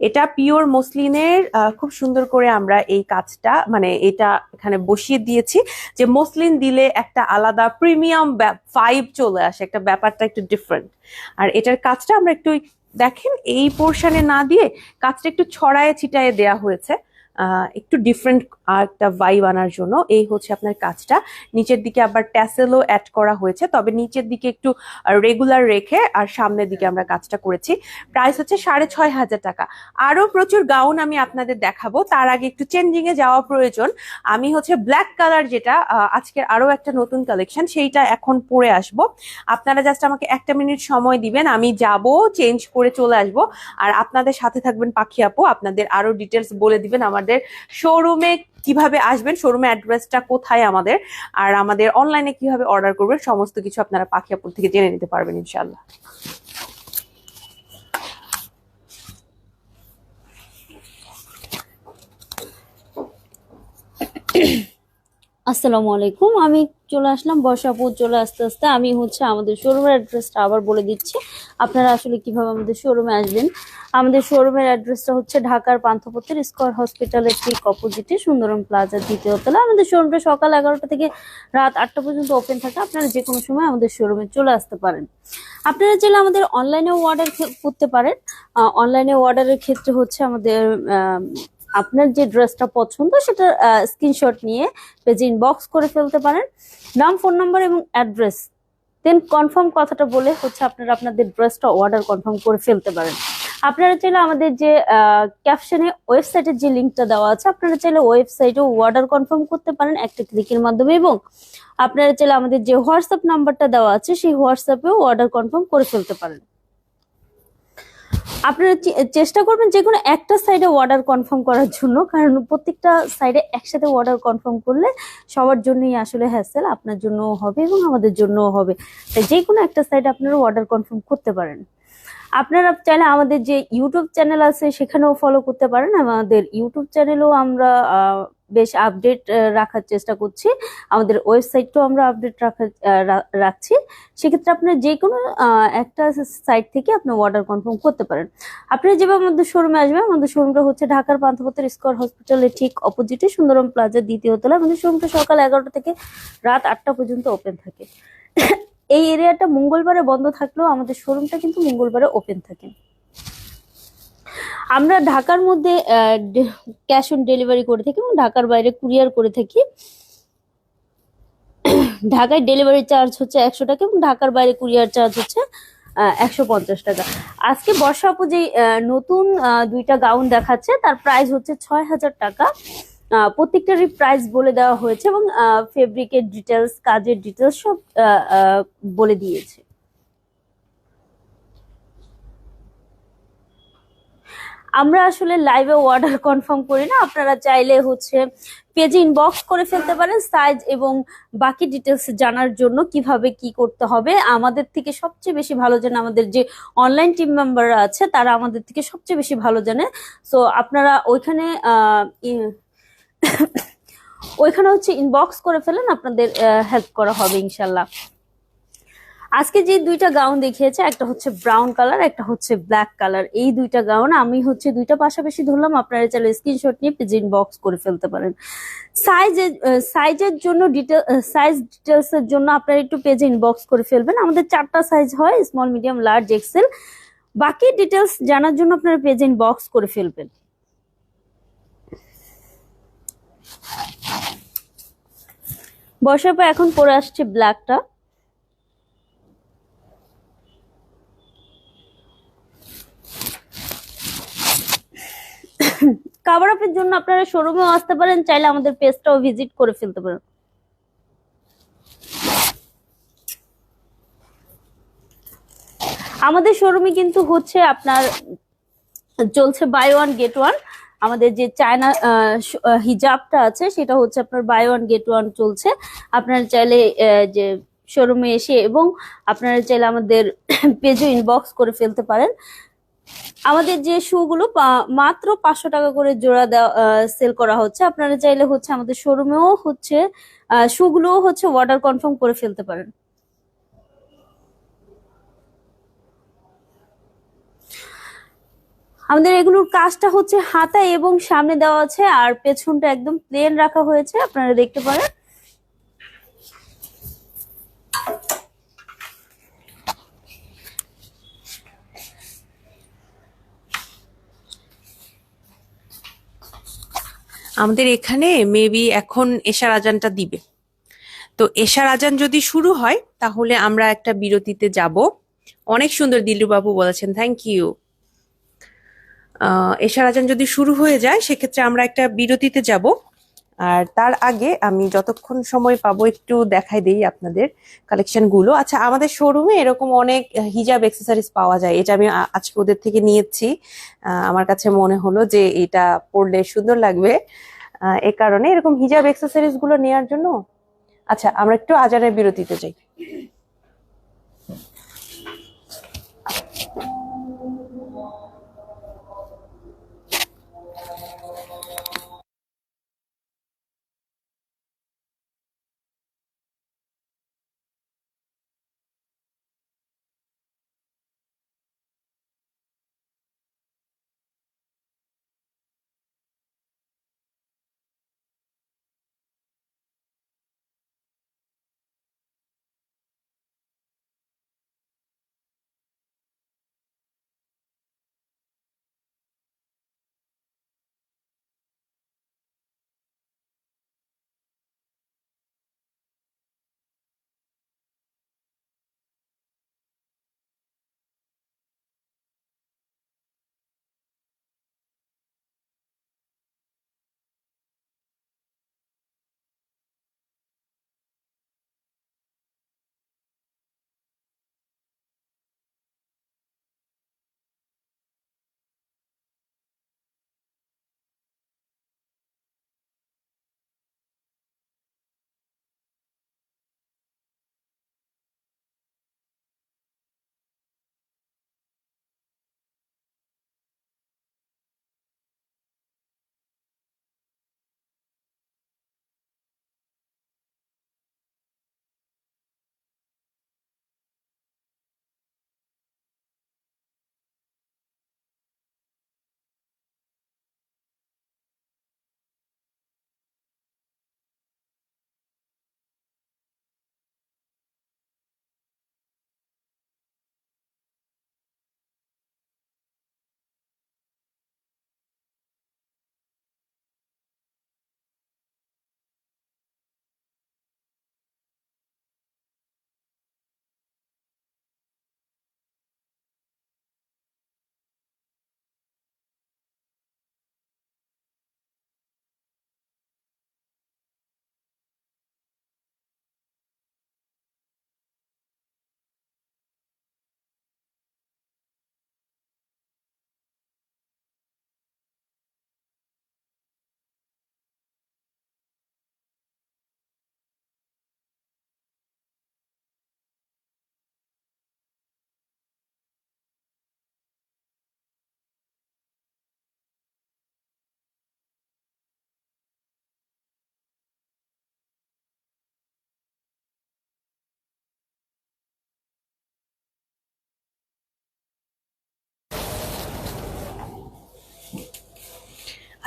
এটা পিওর মসলিনের। খুব সুন্দর করে আমরা এই কাজটা মানে এটা এখানে বসিয়ে দিয়েছি, যে মসলিন দিলে একটা আলাদা প্রিমিয়াম ভাইব চলে আসে, একটা ব্যাপারটা একটু ডিফারেন্ট। আর এটার কাজটা আমরা একটু দেখেন, এই পোর্শনে না দিয়ে কাজটা একটু ছড়ায় ছিটায় দেয়া হয়েছে, একটু ডিফারেন্ট একটা ভাইব আনার জন্য। এই হচ্ছে আপনার কাজটা, নিচের দিকে আবার ট্যাসেলও অ্যাড করা হয়েছে, তবে নিচের দিকে একটু রেগুলার রেখে আর সামনের দিকে আমরা কাজটা করেছি। প্রাইস হচ্ছে 6,500 টাকা। আরো প্রচুর গাউন আমি আপনাদের দেখাবো, তার আগে একটু চেঞ্জিং এ যাওয়া প্রয়োজন। আমি হচ্ছে ব্ল্যাক কালার, যেটা আজকের আরো একটা নতুন কালেকশন, সেইটা এখন পরে আসব। আপনারা জাস্ট আমাকে 1 মিনিট সময় দিবেন, আমি যাব, চেঞ্জ করে চলে আসব, আর আপনাদের সাথে থাকবেন পাখি আপু, আপনাদের আরো ডিটেলস বলে দিবেন আমাদের শোরুমে কিভাবে আসবেন, শোরুমে অ্যাড্রেসটা কোথায় আমাদের, আর আমাদের অনলাইনে কিভাবে অর্ডার করবেন, সমস্ত কিছু আপনারা পাখি আপুর থেকে জেনে নিতে পারবেন ইনশাআল্লাহ। আসসালামু আলাইকুম, আমি চলে আসলাম বর্ষাপুর। চলে আস্তে আস্তে আমি হচ্ছে আমাদের শোরুমের অ্যাড্রেসটা আবার বলে দিচ্ছি, আপনারা আসলে কিভাবে আমাদের শোরুমে আসবেন। আমাদের শোরুমের অ্যাড্রেসটা হচ্ছে ঢাকার পান্থপথের স্কয়ার হসপিটালের ঠিক অপোজিটে সুন্দরম প্লাজার দ্বিতীয় তলা। আমাদের শোরুমটা সকাল 11টা থেকে রাত 8টা পর্যন্ত ওপেন থাকে। আপনারা যে কোনো সময় আমাদের শোরুমে চলে আসতে পারেন। আপনারা চাইলে আমাদের অনলাইনেও অর্ডার করতে পারেন। অনলাইনে অর্ডারের ক্ষেত্রে হচ্ছে আমাদের আপনার যে ড্রেসটা পছন্দ সেটা স্ক্রিনশট নিয়ে পেজে ইনবক্স করে ফেলতে পারেন। নাম, ফোন নাম্বার এবং অ্যাড্রেস দেন কনফার্ম কথাটা বলে হচ্ছে আপনারা আপনাদের ড্রেসটা অর্ডার কনফার্ম করে ফেলতে পারেন। আপনারা চাইলে আমাদের যে ক্যাপশনে ওয়েবসাইটের যে লিঙ্কটা দেওয়া আছে, আপনারা চাইলে ওয়েবসাইটেও অর্ডার কনফার্ম করতে পারেন একটা ক্লিকের মাধ্যমে, এবং আপনারা চাইলে আমাদের যে হোয়াটসঅ্যাপ নাম্বারটা দেওয়া আছে সেই হোয়াটসঅ্যাপেও অর্ডার কনফার্ম করে ফেলতে পারেন। আপনারা চেষ্টা করবেন যে কোনো একটা সাইডে অর্ডার কনফার্ম করার জন্য, কারণ প্রত্যেকটা সাইডে একসাথে অর্ডার কনফার্ম করলে সবার জন্যই আসলে হ্যাসেল, আপনার জন্যও হবে এবং আমাদের জন্যও হবে। তাই যে কোনো একটা সাইডে আপনারা অর্ডার কনফার্ম করতে পারেন। আপনারা চাইলে আমাদের যে ইউটিউব চ্যানেল আছে সেখানেও ফলো করতে পারেন। আমাদের ইউটিউব চ্যানেলেও আমরা বেশ আপডেট রাখার চেষ্টা করছি। আমাদের ওয়েবসাইটটাও আমরা আপডেট রাখছি। সেক্ষেত্রে আপনার যে কোনো একটা সাইট থেকে আপনি অর্ডার কনফার্ম করতে পারেন। আপনারা যেভাবে আমাদের শোরুমে আসবেন, আমাদের শোরুমটা হচ্ছে ঢাকার পান্থপথের স্কয়ার হসপিটালের ঠিক অপোজিটে সুন্দরম প্লাজার দ্বিতীয় তলা। আমাদের শোরুমটা সকাল 11টা থেকে রাত 8টা পর্যন্ত ওপেন থাকে। এই এরিয়াটা মঙ্গলবারে বন্ধ থাকলেও আমাদের শোরুমটা কিন্তু মঙ্গলবারে ওপেন থাকে। আমরা ঢাকার মধ্যে ক্যাশ অন ডেলিভারি করে থাকি এবং ঢাকার বাইরে কুরিয়ার করে থাকি। ঢাকায় ডেলিভারি চার্জ হচ্ছে 100 টাকা এবং ঢাকার বাইরে কুরিয়ার চার্জ হচ্ছে 150 টাকা। আজকে বর্ষা আপু যে নতুন দুইটা গাউন দেখাচ্ছে তার প্রাইস হচ্ছে 6000 টাকা। প্রত্যেকটারই প্রাইস বলে দেওয়া হয়েছে এবং ফেব্রিকের ডিটেলস, কাজের ডিটেলস সব বলে দিয়েছে। আমরা আসলে লাইভে অর্ডার কনফার্ম করি না, আপনারা চাইলে হচ্ছে পেজে ইনবক্স করে ফেলতে পারেন সাইজ এবং বাকি ডিটেলস জানার জন্য কিভাবে কি করতে হবে। আমাদের থেকে সবচেয়ে বেশি ভালো জানে আমাদের যে অনলাইন টিম মেম্বাররা আছে, তারা আমাদের থেকে সবচেয়ে বেশি ভালো জানে। সো আপনারা ওইখানে ওইখানে হচ্ছে ইনবক্স করে ফেলেন, আপনাদের হেল্প করা হবে ইনশাল্লাহ। আজকে যে দুইটা গাউন দেখিয়েছে, একটা হচ্ছে ব্রাউন কালার, একটা হচ্ছে ব্ল্যাক কালার। এই দুইটা গাউন আমি হচ্ছে দুইটা পাশাপাশি ধরলাম, আপনারা চাইলে স্ক্রিনশট নিয়ে পেজে ইনবক্স করে ফেলতে পারেন। সাইজের জন্য সাইজ ডিটেলস এর জন্য আপনারা একটু পেজে ইনবক্স করে ফেলবেন। আমাদের 4টা সাইজ হয়, স্মল, মিডিয়াম, লার্জ, এক্সেল। বাকি ডিটেলস জানার জন্য আপনারা পেজে ইনবক্স করে ফেলবেন। বর্ষাপা এখন পরে আসছে ব্ল্যাকটা। কাভার আপের জন্য আপনারা শোরুমেও আসতে পারেন, চাইলে আমাদের পেজটাও ভিজিট করে ফেলতে পারেন। আমাদের শোরুমে কিন্তু হচ্ছে আপনার চলছে বাই ওয়ান গেট ওয়ান। আমাদের যে চায়না হিজাবটা আছে সেটা হচ্ছে আপনার বাই ওয়ান গেট ওয়ান চলছে। আপনারা চাইলে যে শোরুমে এসে এবং আপনারা চাইলে আমাদের পেজে ইনবক্স করে ফেলতে পারেন। আমাদের যে শুগুলো মাত্র 500 টাকা করে জোড়া সেল করা হচ্ছে। আপনারা চাইলে হচ্ছে আমাদের শোরুমেও হচ্ছে শুগুলোও হচ্ছে অর্ডার কনফার্ম করে ফেলতে পারেন। আমাদের এগুলোর কাজটা হচ্ছে হাতায় এবং সামনে দেওয়া আছে, আর পেছনটা একদম প্লেন রাখা হয়েছে, আপনারা দেখতে পারেন। আমাদের এখানে মেবি এখন এশার আজানটা দিবে। তো এশার আজান যদি শুরু হয় তাহলে আমরা একটা বিরতিতে যাব। অনেক সুন্দর দিলু বাবু বলেছেন, থ্যাংক ইউ। এশার আজান যদি শুরু হয়ে যায় সেক্ষেত্রে আমরা একটা বিরতিতে যাব। আর তার আগে আমি যতক্ষণ সময় পাবো একটু দেখাই দেই আপনাদের কালেকশন গুলো। আচ্ছা, আমাদের শোরুমে এরকম অনেক হিজাব অ্যাক্সেসরিজ পাওয়া যায়। এটা আমি আজকে ওদের থেকে নিয়েছি। আমার কাছে মনে হলো যে এটা পরলে সুন্দর লাগবে, এ কারণে এরকম হিজাব অ্যাক্সেসরিজ গুলো নেওয়ার জন্য। আচ্ছা, আমরা একটু আজানের বিরতিতে যাই।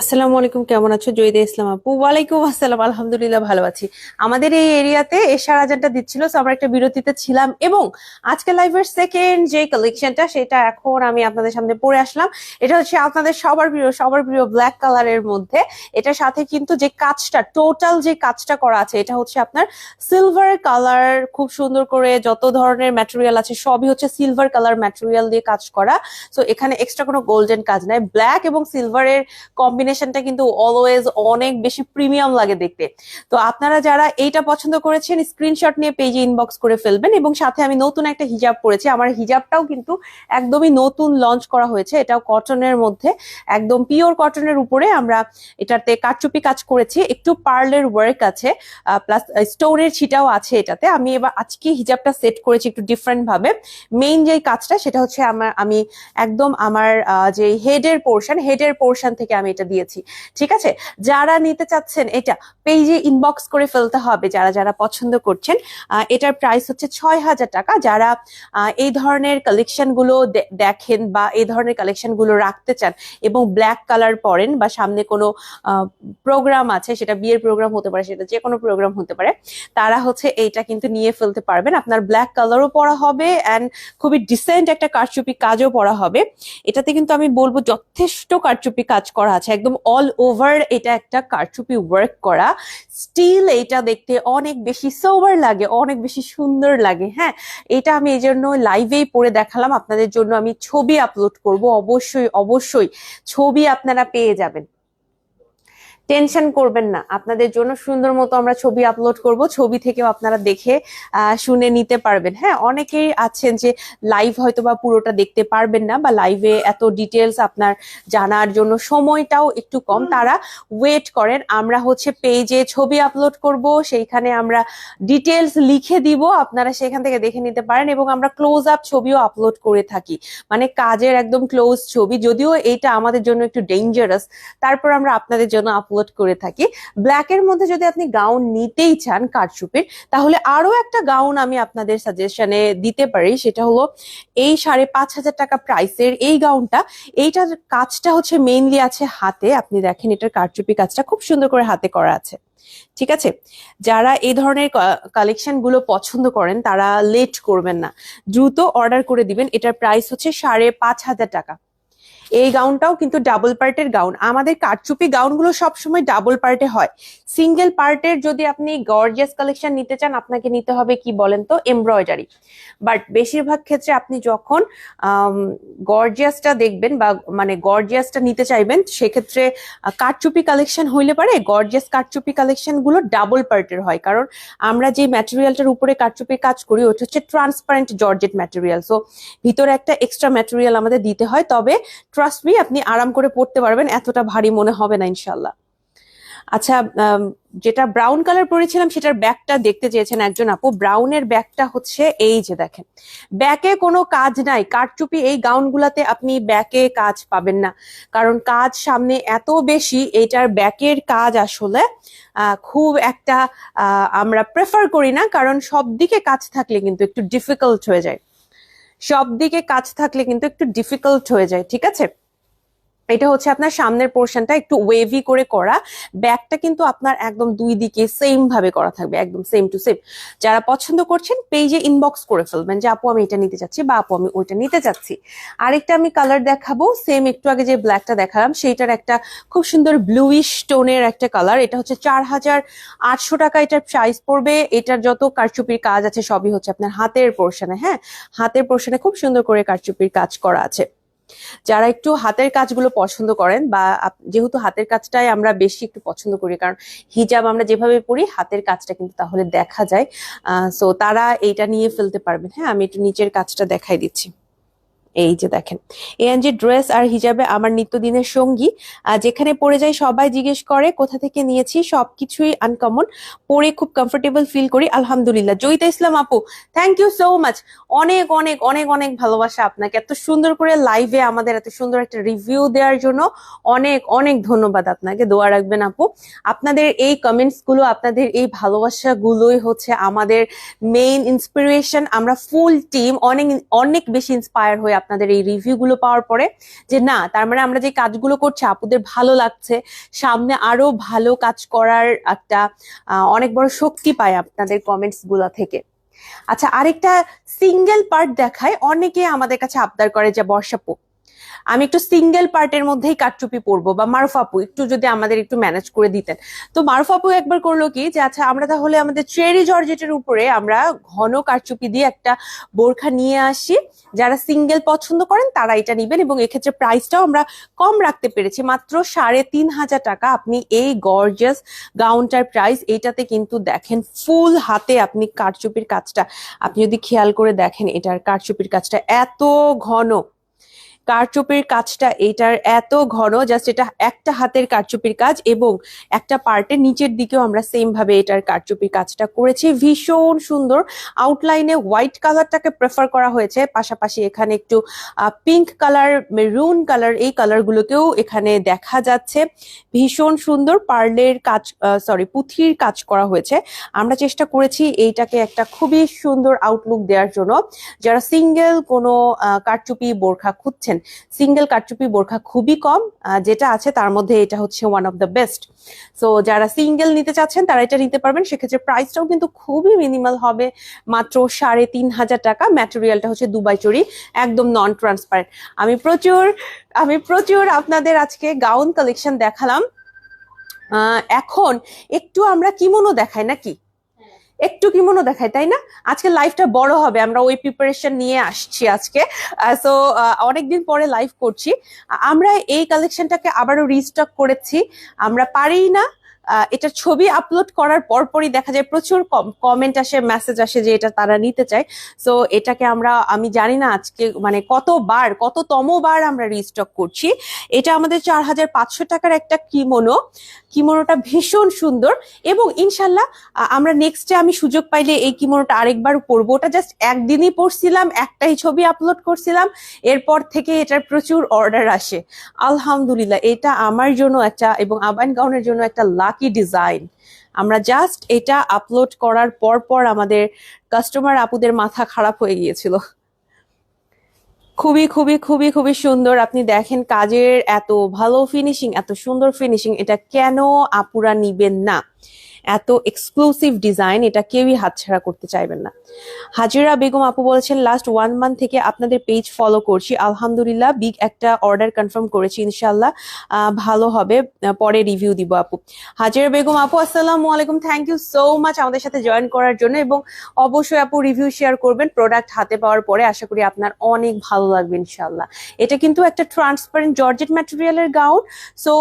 আসসালামু আলাইকুম, কেমন আছো জয়ীদা ইসলাম আপু? ওয়ালাইকুম আসসালাম, আলহামদুলিল্লাহ ভালো আছি। আমাদের এই এরিয়াতে এশার আজানটা দিচ্ছিল, সো আমরা একটা বিরতিতে ছিলাম এবং আজকে লাইভের সেকেন্ড যে কালেকশনটা সেটা এখন আমি আপনাদের সামনে পড়ে আসলাম। এটা হচ্ছে আপনাদের সবার প্রিয় ব্ল্যাক কালারের মধ্যে। এটার সাথে কিন্তু যে কাজটা, টোটাল যে কাজটা করা আছে, এটা হচ্ছে আপনার সিলভার কালার, খুব সুন্দর করে যত ধরনের ম্যাটেরিয়াল আছে সবই হচ্ছে সিলভার কালার ম্যাটেরিয়াল দিয়ে কাজ করা। সো এখানে এক্সট্রা কোনো গোল্ডেন কাজ নাই। ব্ল্যাক এবং সিলভারের কম্বিনেশনটা কিন্তু অলওয়েজ অনেক বেশি প্রিমিয়াম লাগে দেখতে। তো আপনারা যারা এইটা পছন্দ করেছেন স্ক্রিনশট নিয়ে পেজে ইনবক্স করে ফেলবেন। এবং সাথে আমি নতুন একটা হিজাব পরেছি, আমার হিজাবটাও কিন্তু একদমই নতুন লঞ্চ করা হয়েছে। এটাও কটনের মধ্যে, একদম পিওর কটনের উপরে আমরা এটাতে কারচুপি কাজ করেছি, একটু পার্লের ওয়ার্ক আছে, প্লাস স্টোনের ছিটাও আছে এটাতে। আমি এবার আজকে হিজাবটা সেট করেছি একটু ডিফারেন্ট ভাবে। মেইন যে কাজটা সেটা হচ্ছে আমি একদম আমার যে হেডের পোর্শন থেকে আমি এটা দিয়েছি। ঠিক আছে, যারা নিতে চাচ্ছেন এটা পেজে ইনবক্স করে ফেলতে হবে, যারা যারা পছন্দ করছেন। এটার প্রাইস হচ্ছে 6,000 টাকা। যারা এই ধরনের কালেকশন গুলো দেখেন বা এই ধরনের কালেকশন গুলো রাখতে চান এবং ব্ল্যাক কালার পরেন বা সামনে কোনো প্রোগ্রাম আছে, সেটা বিয়ের প্রোগ্রাম হতে পারে, সেটা যে কোনো প্রোগ্রাম হতে পারে, তারা হচ্ছে এইটা কিন্তু নিয়ে ফেলতে পারবেন। আপনার ব্ল্যাক কালারও পরা হবে অ্যান্ড খুবই ডিসেন্ট একটা কারচুপি কাজও পরা হবে। এটাতে কিন্তু আমি বলবো যথেষ্ট কারচুপি কাজ করা আছে, একদম অল ওভার এটা একটা কারচুপি ওয়ার্ক করা। স্টিল এটা দেখতে অনেক বেশি সোবার লাগে, অনেক বেশি সুন্দর লাগে। হ্যাঁ, এটা আমি এই জন্য লাইভেই পরে দেখালাম আপনাদের জন্য। আমি ছবি আপলোড করব, অবশ্যই অবশ্যই ছবি আপনারা পেয়ে যাবেন, টেনশন করবেন না। আপনাদের জন্য সুন্দর মতো আমরা ছবি আপলোড করব, ছবি থেকেও আপনারা দেখে শুনে নিতে পারবেন। হ্যাঁ, অনেকেই আছেন যে লাইভ হয়তো বা পুরোটা দেখতে পারবেন না, বা লাইভে এত ডিটেলস আপনার জানার জন্য সময়টাও একটু কম, তারা ওয়েট করেন। আমরা হচ্ছে পেজে ছবি আপলোড করব, সেইখানে আমরা ডিটেলস লিখে দিব, আপনারা সেখান থেকে দেখে নিতে পারেন। এবং আমরা ক্লোজ আপ ছবিও আপলোড করে থাকি, মানে কাজের একদম ক্লোজ ছবি, যদিও এইটা আমাদের জন্য একটু ডেঞ্জারাস, তারপর আমরা আপনাদের জন্য আপলোড করে থাকি। ব্ল্যাক এর মধ্যে যদি আপনি গাউন নিতেই চান কারচুপির, তাহলে আরো একটা গাউন আমি আপনাদের সাজেশনে দিতে পারি। সেটা হলো এই 5,500 টাকা প্রাইসের এই গাউনটা। এইটার কাজটা হচ্ছে মেইনলি আছে হাতে, আপনি দেখেন এটার কারচুপি কাজটা খুব সুন্দর করে হাতে করা আছে। ঠিক আছে, যারা এই ধরনের কালেকশন গুলো পছন্দ করেন তারা লেট করবেন না, দ্রুত অর্ডার করে দিবেন। এটার প্রাইস হচ্ছে 5,500 টাকা। এই গাউনটাও কিন্তু ডাবল পার্টের গাউন। আমাদের কারচুপি গাউনগুলো সবসময় ডাবল পার্টে হয়। সিঙ্গেল পার্টের যদি আপনি গর্জিয়াস কালেকশন নিতে চান, আপনাকে নিতে হবে কি বলেন তো, এমব্রয়ডারি। বাট বেশিরভাগ ক্ষেত্রে আপনি যখন গর্জিয়াসটা দেখবেন বা মানে গর্জিয়াসটা নিতে চাইবেন, সেক্ষেত্রে কারচুপি কালেকশন হইলে পারে গর্জিয়াস কারচুপি কালেকশন গুলো ডাবল পার্টের হয়। কারণ আমরা যে ম্যাটেরিয়ালটার উপরে কারচুপির কাজ করি ওটা হচ্ছে ট্রান্সপারেন্ট জর্জেট ম্যাটেরিয়াল, সো ভিতরে একটা এক্সট্রা ম্যাটেরিয়াল আমাদের দিতে হয়। তবে ট্রাস্ট মি, আপনি আরাম করে পড়তে পারবেন, এতটা ভারী মনে হবে না ইনশাল্লাহ। আচ্ছা, যেটা ব্রাউন কালার পরেছিলাম সেটার ব্যাকটা দেখতে চেয়েছেন একজন আপু। ব্রাউনের ব্যাকটা হচ্ছে এই যে দেখেন, ব্যাকে কোনো কাজ নাই। কারচুপি এই গাউনগুলাতে আপনি ব্যাকে কাজ পাবেন না, কারণ কাজ সামনে এত বেশি। এইটার ব্যাকের কাজ আসলে খুব একটা আমরা প্রেফার করি না, কারণ সব দিকে কাজ থাকলে কিন্তু একটু ডিফিকাল্ট হয়ে যায়, ঠিক আছে। এটা হচ্ছে আপনার সামনের পোর্শনটা একটু ওয়েভি করে করা, ব্যাকটা কিন্তু আপনার একদম দুই দিকে সেম ভাবে করা থাকবে, একদম সেম টু সেম। যারা পছন্দ করছেন পেজে ইনবক্স করে ফেলবেন যে আপু আমি এটা নিতে চাচ্ছি বা আপু আমি ওইটা নিতে চাচ্ছি। আরেকটা আমি কালার দেখাবো, সেম একটু আগে যে ব্ল্যাকটা দেখালাম সেইটার একটা খুব সুন্দর ব্লুইশ টোনের একটা কালার। এটা হচ্ছে 4,800 টাকা এটার প্রাইস পড়বে। এটার যত কারচুপির কাজ আছে সবই হচ্ছে আপনার হাতের পোর্শনে। হ্যাঁ, হাতের পোর্শনে খুব সুন্দর করে কারচুপির কাজ করা আছে। যারা একটু হাতের কাজগুলো পছন্দ করেন, বা যেহেতু হাতের কাজটাই আমরা বেশি একটু পছন্দ করি, কারণ হিজাব আমরা যেভাবে পরি হাতের কাজটা কিন্তু তাহলে দেখা যায়, সো তারা এইটা নিয়ে ফেলতে পারবেন। হ্যাঁ, আমি একটু নিচের কাজটা দেখাই দিচ্ছি। এই যে দেখেন, এএনজি ড্রেস আর হিজাবে আমার নিত্যদিনের সঙ্গী। যেখানে পরে যাই সবাই জিজ্ঞেস করে কোথা থেকে নিয়েছি, সবকিছুই আনকমন, পরে খুব কমফোর্টেবল ফিল করি আলহামদুলিল্লাহ। জয়িতা ইসলাম আপু, থ্যাংক ইউ সো মাচ, অনেক অনেক অনেক অনেক ভালোবাসা আপনাকে। এত সুন্দর করে লাইভে আমাদের এত সুন্দর একটা রিভিউ দেওয়ার জন্য অনেক অনেক ধন্যবাদ আপনাকে। দোয়া রাখবেন আপু, আপনাদের এই কমেন্টস গুলো, আপনাদের এই ভালোবাসা গুলোই হচ্ছে আমাদের মেইন ইন্সপিরেশন। আমরা ফুল টিম অনেক অনেক বেশি ইন্সপায়ার হয়ে আপনাদের এই রিভিউগুলো পাওয়ার পরে যে না, তার মানে আমরা যে কাজগুলো করছি আপুদের ভালো লাগছে, সামনে আরো ভালো কাজ করার একটা অনেক বড় শক্তি পাই আপনাদের কমেন্টস গুলা থেকে। আচ্ছা, আরেকটা সিঙ্গেল পার্ট দেখায়, অনেকে আমাদের কাছে আবদার করে যে বর্ষাপু আমি একটু সিঙ্গেল পার্টের মধ্যেই কারচুপি পরবো, বা মারুফ আপু একটু যদি আমাদের একটু ম্যানেজ করে দিতেন। তো মারুফ আপু একবার করলো কি যে আচ্ছা আমরা তাহলে আমাদের চেরি জর্জেটের উপরে আমরা ঘন কারচুপি দিয়ে একটা বোরখা নিয়ে আসি, যারা সিঙ্গেল পছন্দ করেন তারা এটা নিবেন, এবং এক্ষেত্রে প্রাইসটাও আমরা কম রাখতে পেরেছি, মাত্র 3,500 টাকা। আপনি এই গর্জিয়াস গাউনটার প্রাইস, এইটাতে কিন্তু দেখেন ফুল হাতে আপনি কারচুপির কাজটা, আপনি যদি খেয়াল করে দেখেন এটার কারচুপির কাজটা এত ঘন, কারচুপির কাজটা এটার এত ঘন, জাস্ট এটা একটা হাতের কারচুপির কাজ, এবং একটা পার্টের নিচের দিকেও আমরা সেম ভাবে এটার কারচুপির কাজটা করেছি, ভীষণ সুন্দর। আউটলাইনে হোয়াইট কালারটাকে প্রেফার করা হয়েছে, পাশাপাশি এখানে একটু পিঙ্ক কালার, মেরুন কালার, এই কালারগুলোকেও এখানে দেখা যাচ্ছে। ভীষণ সুন্দর পার্লের কাজ, পুঁথির কাজ করা হয়েছে। আমরা চেষ্টা করেছি এইটাকে একটা খুবই সুন্দর আউটলুক দেওয়ার জন্য। যারা সিঙ্গেল কোনো কারচুপি বোরখা খুঁজছেন, সিঙ্গেল কারচুপি বোরখা খুবই কম, যেটা আছে তার মধ্যে এটা হচ্ছে one of the best. So যারা সিঙ্গেল নিতে চাচ্ছেন তারা এটা নিতে পারবেন, সেক্ষেত্রে প্রাইসটাও কিন্তু খুবই মিনিমাল হবে, মাত্র 3,500 টাকা। ম্যাটেরিয়ালটা হচ্ছে দুবাই চড়ি, একদম নন ট্রান্সপারেন্ট। আমি প্রচুর আপনাদের আজকে গাউন কালেকশন দেখালাম। এখন একটু আমরা কিমোনো দেখাই নাকি, একটু কিমোনো দেখাই, তাই না? আজকে লাইভটা বড় হবে, আমরা ওই প্রিপারেশন নিয়ে আসছি আজকে। সো অনেকদিন পরে লাইভ করছি। আমরা এই কালেকশনটাকে আবারও রিস্টক করেছি, আমরা পারি না। এটার ছবি আপলোড করার পরপরই দেখা যায় প্রচুর কমেন্ট আসে, মেসেজ আসে যে এটা তারা নিতে চায়। সো এটাকে আমি জানি না আজকে মানে কততমবার আমরা রিস্টক করছি। এটা আমাদের 4,500 টাকার একটা কিমোনোটা ভীষণ সুন্দর, এবং ইনশাল্লাহ আমরা নেক্সটে আমি সুযোগ পাইলে এই কিমোনোটা আরেকবার পরবো। ওটা জাস্ট একদিনই পরছিলাম, একটাই ছবি আপলোড করছিলাম, এরপর থেকে এটার প্রচুর অর্ডার আসে আলহামদুলিল্লাহ। এটা আমার জন্য একটা, এবং আবাইন গাউনের জন্য একটা লাকি ডিজাইন। আমরা জাস্ট এটা আপলোড করার পর আমাদের কাস্টমার আপুদের মাথা খারাপ হয়ে গিয়েছিল। খুবই খুবই খুবই খুবই সুন্দর। আপনি দেখেন কাজের এত ভালো ফিনিশিং, এত সুন্দর ফিনিশিং, এটা কেন আপুরা নিবেন না? এত এক্সক্লুসিভ ডিজাইন, এটা কেউই হাতছাড়া করতে চাইবেন না। হাজিরা বেগম আপু বলেছেন লাস্ট 1 মান্থ থেকে আপনাদের পেজ ফলো করছি, আলহামদুলিল্লাহ বিগ একটা অর্ডার কনফার্ম করেছি, ইনশাল্লাহ ভালো হবে, পরে রিভিউ দিব আপু। হাজিরা বেগম আপু আসসালামু আলাইকুম, থ্যাংক ইউ সো মাচ আমাদের সাথে জয়েন করার জন্য, এবং অবশ্যই আপু রিভিউ শেয়ার করবেন প্রোডাক্ট হাতে পাওয়ার পরে, আশা করি আপনার অনেক ভালো লাগবে ইনশাল্লাহ। এটা কিন্তু একটা ট্রান্সপারেন্ট জর্জেট ম্যাটেরিয়ালের গাউন, সো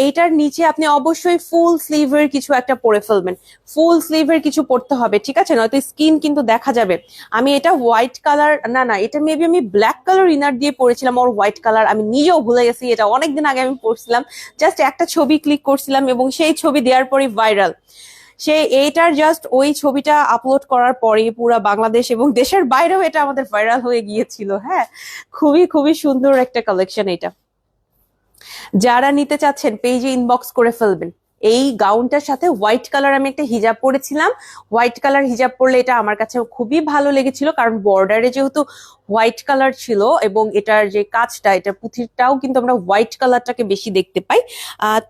এইটার নিচে আপনি অবশ্যই ফুল স্লিভের কিছু একটা পরে ফেলবেন, ফুল স্লিভের কিছু পরতে হবে, ঠিক আছে? নয়তো স্কিন কিন্তু দেখা যাবে। আমি এটা হোয়াইট কালার, না এটা মেবি আমি ব্ল্যাক কালার ইনার দিয়ে পরেছিলাম, ওর হোয়াইট কালার আমি নিজেও ভুলে গেছি, এটা অনেকদিন আগে আমি পরছিলাম, জাস্ট একটা ছবি ক্লিক করছিলাম এবং সেই ছবি দেওয়ার পরে ভাইরাল। এইটার জাস্ট ওই ছবিটা আপলোড করার পরে পুরো বাংলাদেশ এবং দেশের বাইরেও এটা আমাদের ভাইরাল হয়ে গিয়েছিল। হ্যাঁ, খুবই খুবই সুন্দর একটা কালেকশন এটা। যারা নিতে চাচ্ছেন পেজে ইনবক্স করে ফেলবেন। এই গাউনটার সাথে হোয়াইট কালার আমি একটা হিজাব পরেছিলাম, হোয়াইট কালার হিজাব পরলে এটা আমার কাছে খুবই ভালো লেগেছিল, কারণ বর্ডারে যেহেতু হোয়াইট কালার ছিল, এবং এটার যে কাজটা, এটা পুঁথিটাও কিন্তু আমরা হোয়াইট কালারটাকে বেশি দেখতে পাই,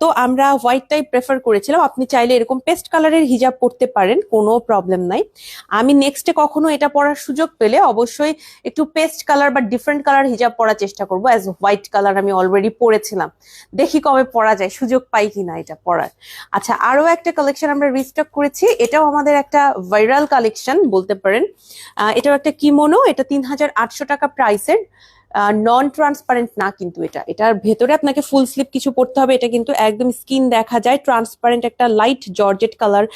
তো আমরা হোয়াইটটাই প্রেফার করেছিলাম। আপনি চাইলে এরকম পেস্ট কালারের হিজাব পরতে পারেন, কোনো প্রবলেম নাই। আমি নেক্সটে কখনো এটা পরার সুযোগ পেলে অবশ্যই একটু পেস্ট কালার বা ডিফারেন্ট কালার হিজাব পরার চেষ্টা করবো, অ্যাজ হোয়াইট কালার আমি অলরেডি পরেছিলাম, দেখি কবে পরা যায়, সুযোগ পাই কিনা এটা পরার। আচ্ছা, আরো একটা কালেকশন আমরা রিস্টক করেছি, এটাও আমাদের একটা ভাইরাল কালেকশন বলতে পারেন। এটাও একটা কিমোনো, এটা 3,800 টাকা প্রাইসের, নন ট্রান্সপারেন্ট না কিন্তু এটার ভেতরে আপনাকে ফুল স্লিভ কিছু পড়তে হবে, এটা কিন্তু একদম স্কিন দেখা যায়, ট্রান্সপারেন্ট একটা লাইট জর্জেট কালার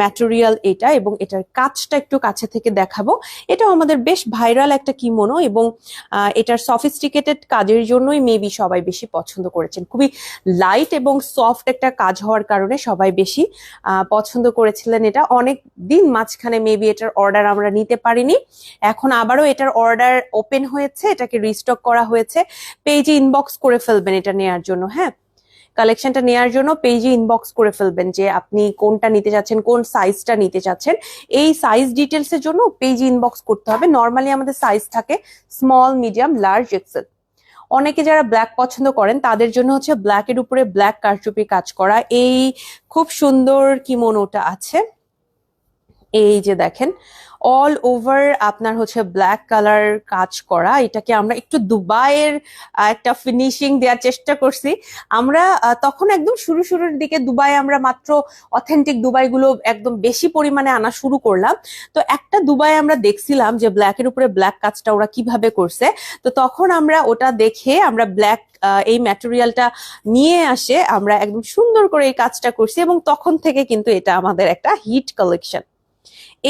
ম্যাটেরিয়াল এটা, এবং এটার কাজটা একটু কাছে থেকে দেখাবো। এটাও আমাদের বেশ ভাইরাল একটা কিমোনো, এবং এটার সফিস্টিকেটেড কাজের জন্যই মেবি সবাই বেশি পছন্দ করেছেন, খুবই লাইট এবং সফট একটা কাজ হওয়ার কারণে সবাই বেশি পছন্দ করেছিলেন। এটা অনেক দিন মাঝখানে মেবি এটার অর্ডার আমরা নিতে পারিনি, এখন আবারও এটার অর্ডার ওপেন হয়েছে, এটাকে রিস্টক করা হয়েছে, পেজে ইনবক্স করে ফেলবেন এটা নেওয়ার জন্য। হ্যাঁ, কালেকশনটা নেওয়ার জন্য পেজে ইনবক্স করে ফেলবেন যে আপনি কোনটা নিতে চাচ্ছেন, কোন সাইজটা নিতে চাচ্ছেন। এই সাইজ ডিটেলস এর জন্য পেজে ইনবক্স করতে হবে। নর্মালি আমাদের সাইজ থাকে স্মল, মিডিয়াম, লার্জ, এক্সেল। অনেকে যারা ব্ল্যাক পছন্দ করেন তাদের জন্য হচ্ছে ব্ল্যাকের উপরে ব্ল্যাক কারচুপি কাজ করা এই খুব সুন্দর কিমোনোটা আছে। এই যে দেখেন অল ওভার আপনার হচ্ছে ব্ল্যাক কালার কাজ করা। এটাকে আমরা একটু দুবাইয়ের একটা ফিনিশিং দেওয়ার চেষ্টা করছি। আমরা তখন একদম শুরুর দিকে দুবাই আমরা মাত্র অথেন্টিক দুবাইগুলো একদম বেশি পরিমাণে আনা শুরু করলাম। তো একটা দুবাই আমরা দেখছিলাম যে ব্ল্যাকের উপরে ব্ল্যাক কাজটা ওরা কিভাবে করছে। তো তখন আমরা ওটা দেখে আমরা ব্ল্যাক এই ম্যাটেরিয়ালটা নিয়ে আসে আমরা একদম সুন্দর করে এই কাজটা করছি, এবং তখন থেকে কিন্তু এটা আমাদের একটা হিট কালেকশন।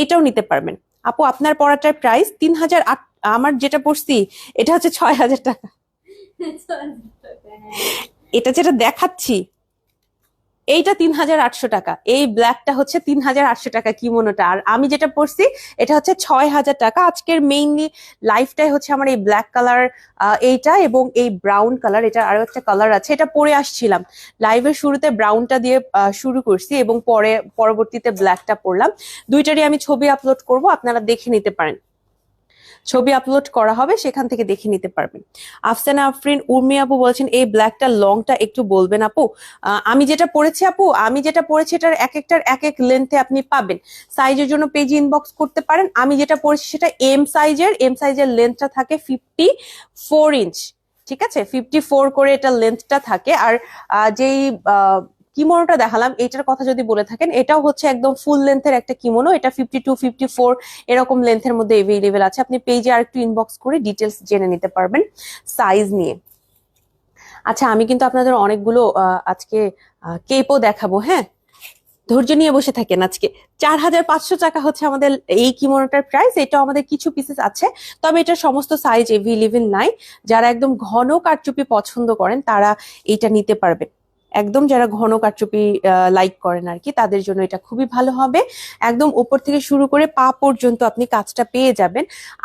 এটাও নিতে পারবেন আপু। আপনার পড়াটার প্রাইস 3008, আমার যেটা পড়ছি এটা হচ্ছে 6000 টাকা। এটা যেটা দেখাচ্ছি এইটা 3800 টাকা, এই ব্ল্যাকটা হচ্ছে 3800 টাকা কিমোনোটা, আর আমি যেটা পরছি এটা হচ্ছে 6000 টাকা। আজকের মেইনলি লাইফটাই হচ্ছে আমার এই ব্ল্যাক কালার, এইটা এবং এই ব্রাউন কালার, এটা আরো একটা কালার আছে, এটা পরে আসছিলাম লাইভের শুরুতে ব্রাউনটা দিয়ে শুরু করছি এবং পরবর্তীতে ব্ল্যাকটা পরলাম। দুইটারই আমি ছবি আপলোড করব, আপনারা দেখে নিতে পারেন। ছবি আপলোড করা হবে, সেখান থেকে দেখে নিতে পারবেন। আফসানা আফরিন উর্মি আপু বলছেন এই ব্ল্যাকটা লংটা একটু বলবেন আপু। আমি যেটা পড়েছি আপু, আমি যেটা পড়েছি এটার এক একটার এক এক লেন্থে আপনি পাবেন। সাইজের জন্য পেজে ইনবক্স করতে পারেন। আমি যেটা পড়েছি সেটা এম সাইজের লেন্থটা থাকে 54 ইঞ্চ। ঠিক আছে, 54 করে এটা লেন্থটা থাকে। আর যেই কিমোনোটা দেখালাম এটার কথা যদি বলে থাকেন, এটাও হচ্ছে একদম ফুল লেন্থের একটা কিমোনো। এটা 52, 54 এরকম লেন্থের মধ্যে এভেইলেবল আছে। আপনি পেজে আর একটু ইনবক্স করে ডিটেলস জেনে নিতে পারবেন সাইজ নিয়ে। আচ্ছা, আমি কিন্তু আপনাদের অনেকগুলো আজকে কেপও দেখাবো। হ্যাঁ, ধৈর্য নিয়ে বসে থাকেন। আজকে 4500 টাকা হচ্ছে আমাদের এই কিমোনোটার প্রাইস। এটাও আমাদের কিছু পিসেস আছে, তবে এটার সমস্ত সাইজ এভেইলেবল নাই। যারা একদম ঘন কারচুপি পছন্দ করেন তারা এটা নিতে পারবেন। একদম যারা ঘন কারচুপি লাইক করেন আর কি, তাদের জন্য এটা খুবই ভালো হবে। একদম উপর থেকে শুরু করে পা পর্যন্ত আপনি কাজটা পেয়ে যাবেন।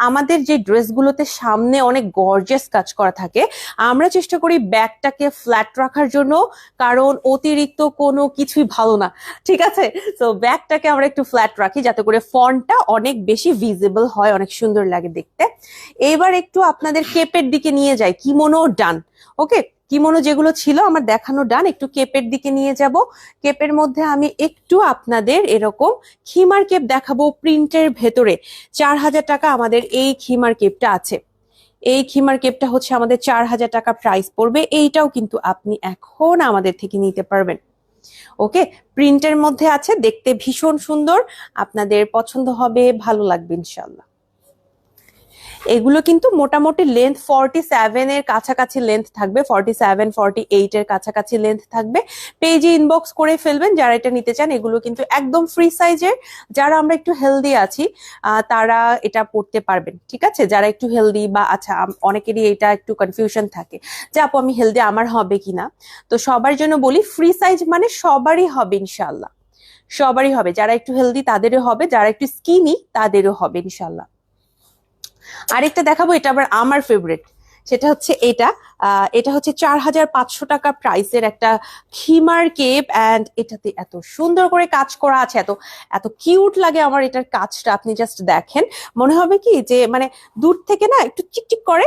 আমাদের যে ড্রেসগুলোতে সামনে অনেক গর্জিয়াস কাজ করা থাকে, আমরা চেষ্টা করি ব্যাকটাকে ফ্ল্যাট রাখার জন্য, কারণ অতিরিক্ত কোনো কিছুই ভালো না। ঠিক আছে, তো ব্যাকটাকে আমরা একটু ফ্ল্যাট রাখি যাতে করে ফন্টটা অনেক বেশি ভিজিবল হয়, অনেক সুন্দর লাগে দেখতে। এবার একটু আপনাদের কেপের দিকে নিয়ে যাই। কিমোনো ডান, ওকে, কিমোনো যেগুলো ছিল আমার দেখানো ডান। একটু কেপের দিকে নিয়ে যাব। কেপের মধ্যে আমি একটু আপনাদের এরকম খিমার কেপ দেখাবো প্রিন্টের ভেতরে। 4000 টাকা আমাদের এই খিমার কেপটা আছে। এই খিমার কেপটা হচ্ছে আমাদের 4000 টাকা প্রাইস পড়বে। এইটাও কিন্তু আপনি এখন আমাদের থেকে নিতে পারবেন। ওকে, প্রিন্টের মধ্যে আছে, দেখতে ভীষণ সুন্দর, আপনাদের পছন্দ হবে, ভালো লাগবে ইনশাল্লাহ। এগুলো কিন্তু মোটামুটি লেন্থ 47 এর কাছাকাছি লেন্থ থাকবে, 47, 48 এর কাছাকাছি লেন্থ থাকবে। পেজে ইনবক্স করে ফেলবেন যারা এটা নিতে চান। এগুলো কিন্তু একদম ফ্রি সাইজের। যারা আমরা একটু হেলদি আছি তারা এটা পড়তে পারবেন। ঠিক আছে, যারা একটু হেলদি বা আচ্ছা, অনেকেরই এটা একটু কনফিউশন থাকে যে আপু আমি হেলদি, আমার হবে কিনা। তো সবার জন্য বলি ফ্রি সাইজ মানে সবারই হবে ইনশাল্লাহ, সবারই হবে। যারা একটু হেলদি তাদেরও হবে, যারা একটু স্কিনি তাদেরও হবে ইনশাল্লাহ। আরেকটা দেখাবো, এটা আবার আমার ফেভারিট, সেটা হচ্ছে এটা। এটা হচ্ছে 4500 টাকা প্রাইসের একটা খিমার কেপ, অ্যান্ড এটাতে এত সুন্দর করে কাজ করা আছে, এত এত কিউট লাগে আমার এটার কাজটা। আপনি জাস্ট দেখেন, মনে হবে কি যে মানে দূর থেকে না একটু চিকচিক করে,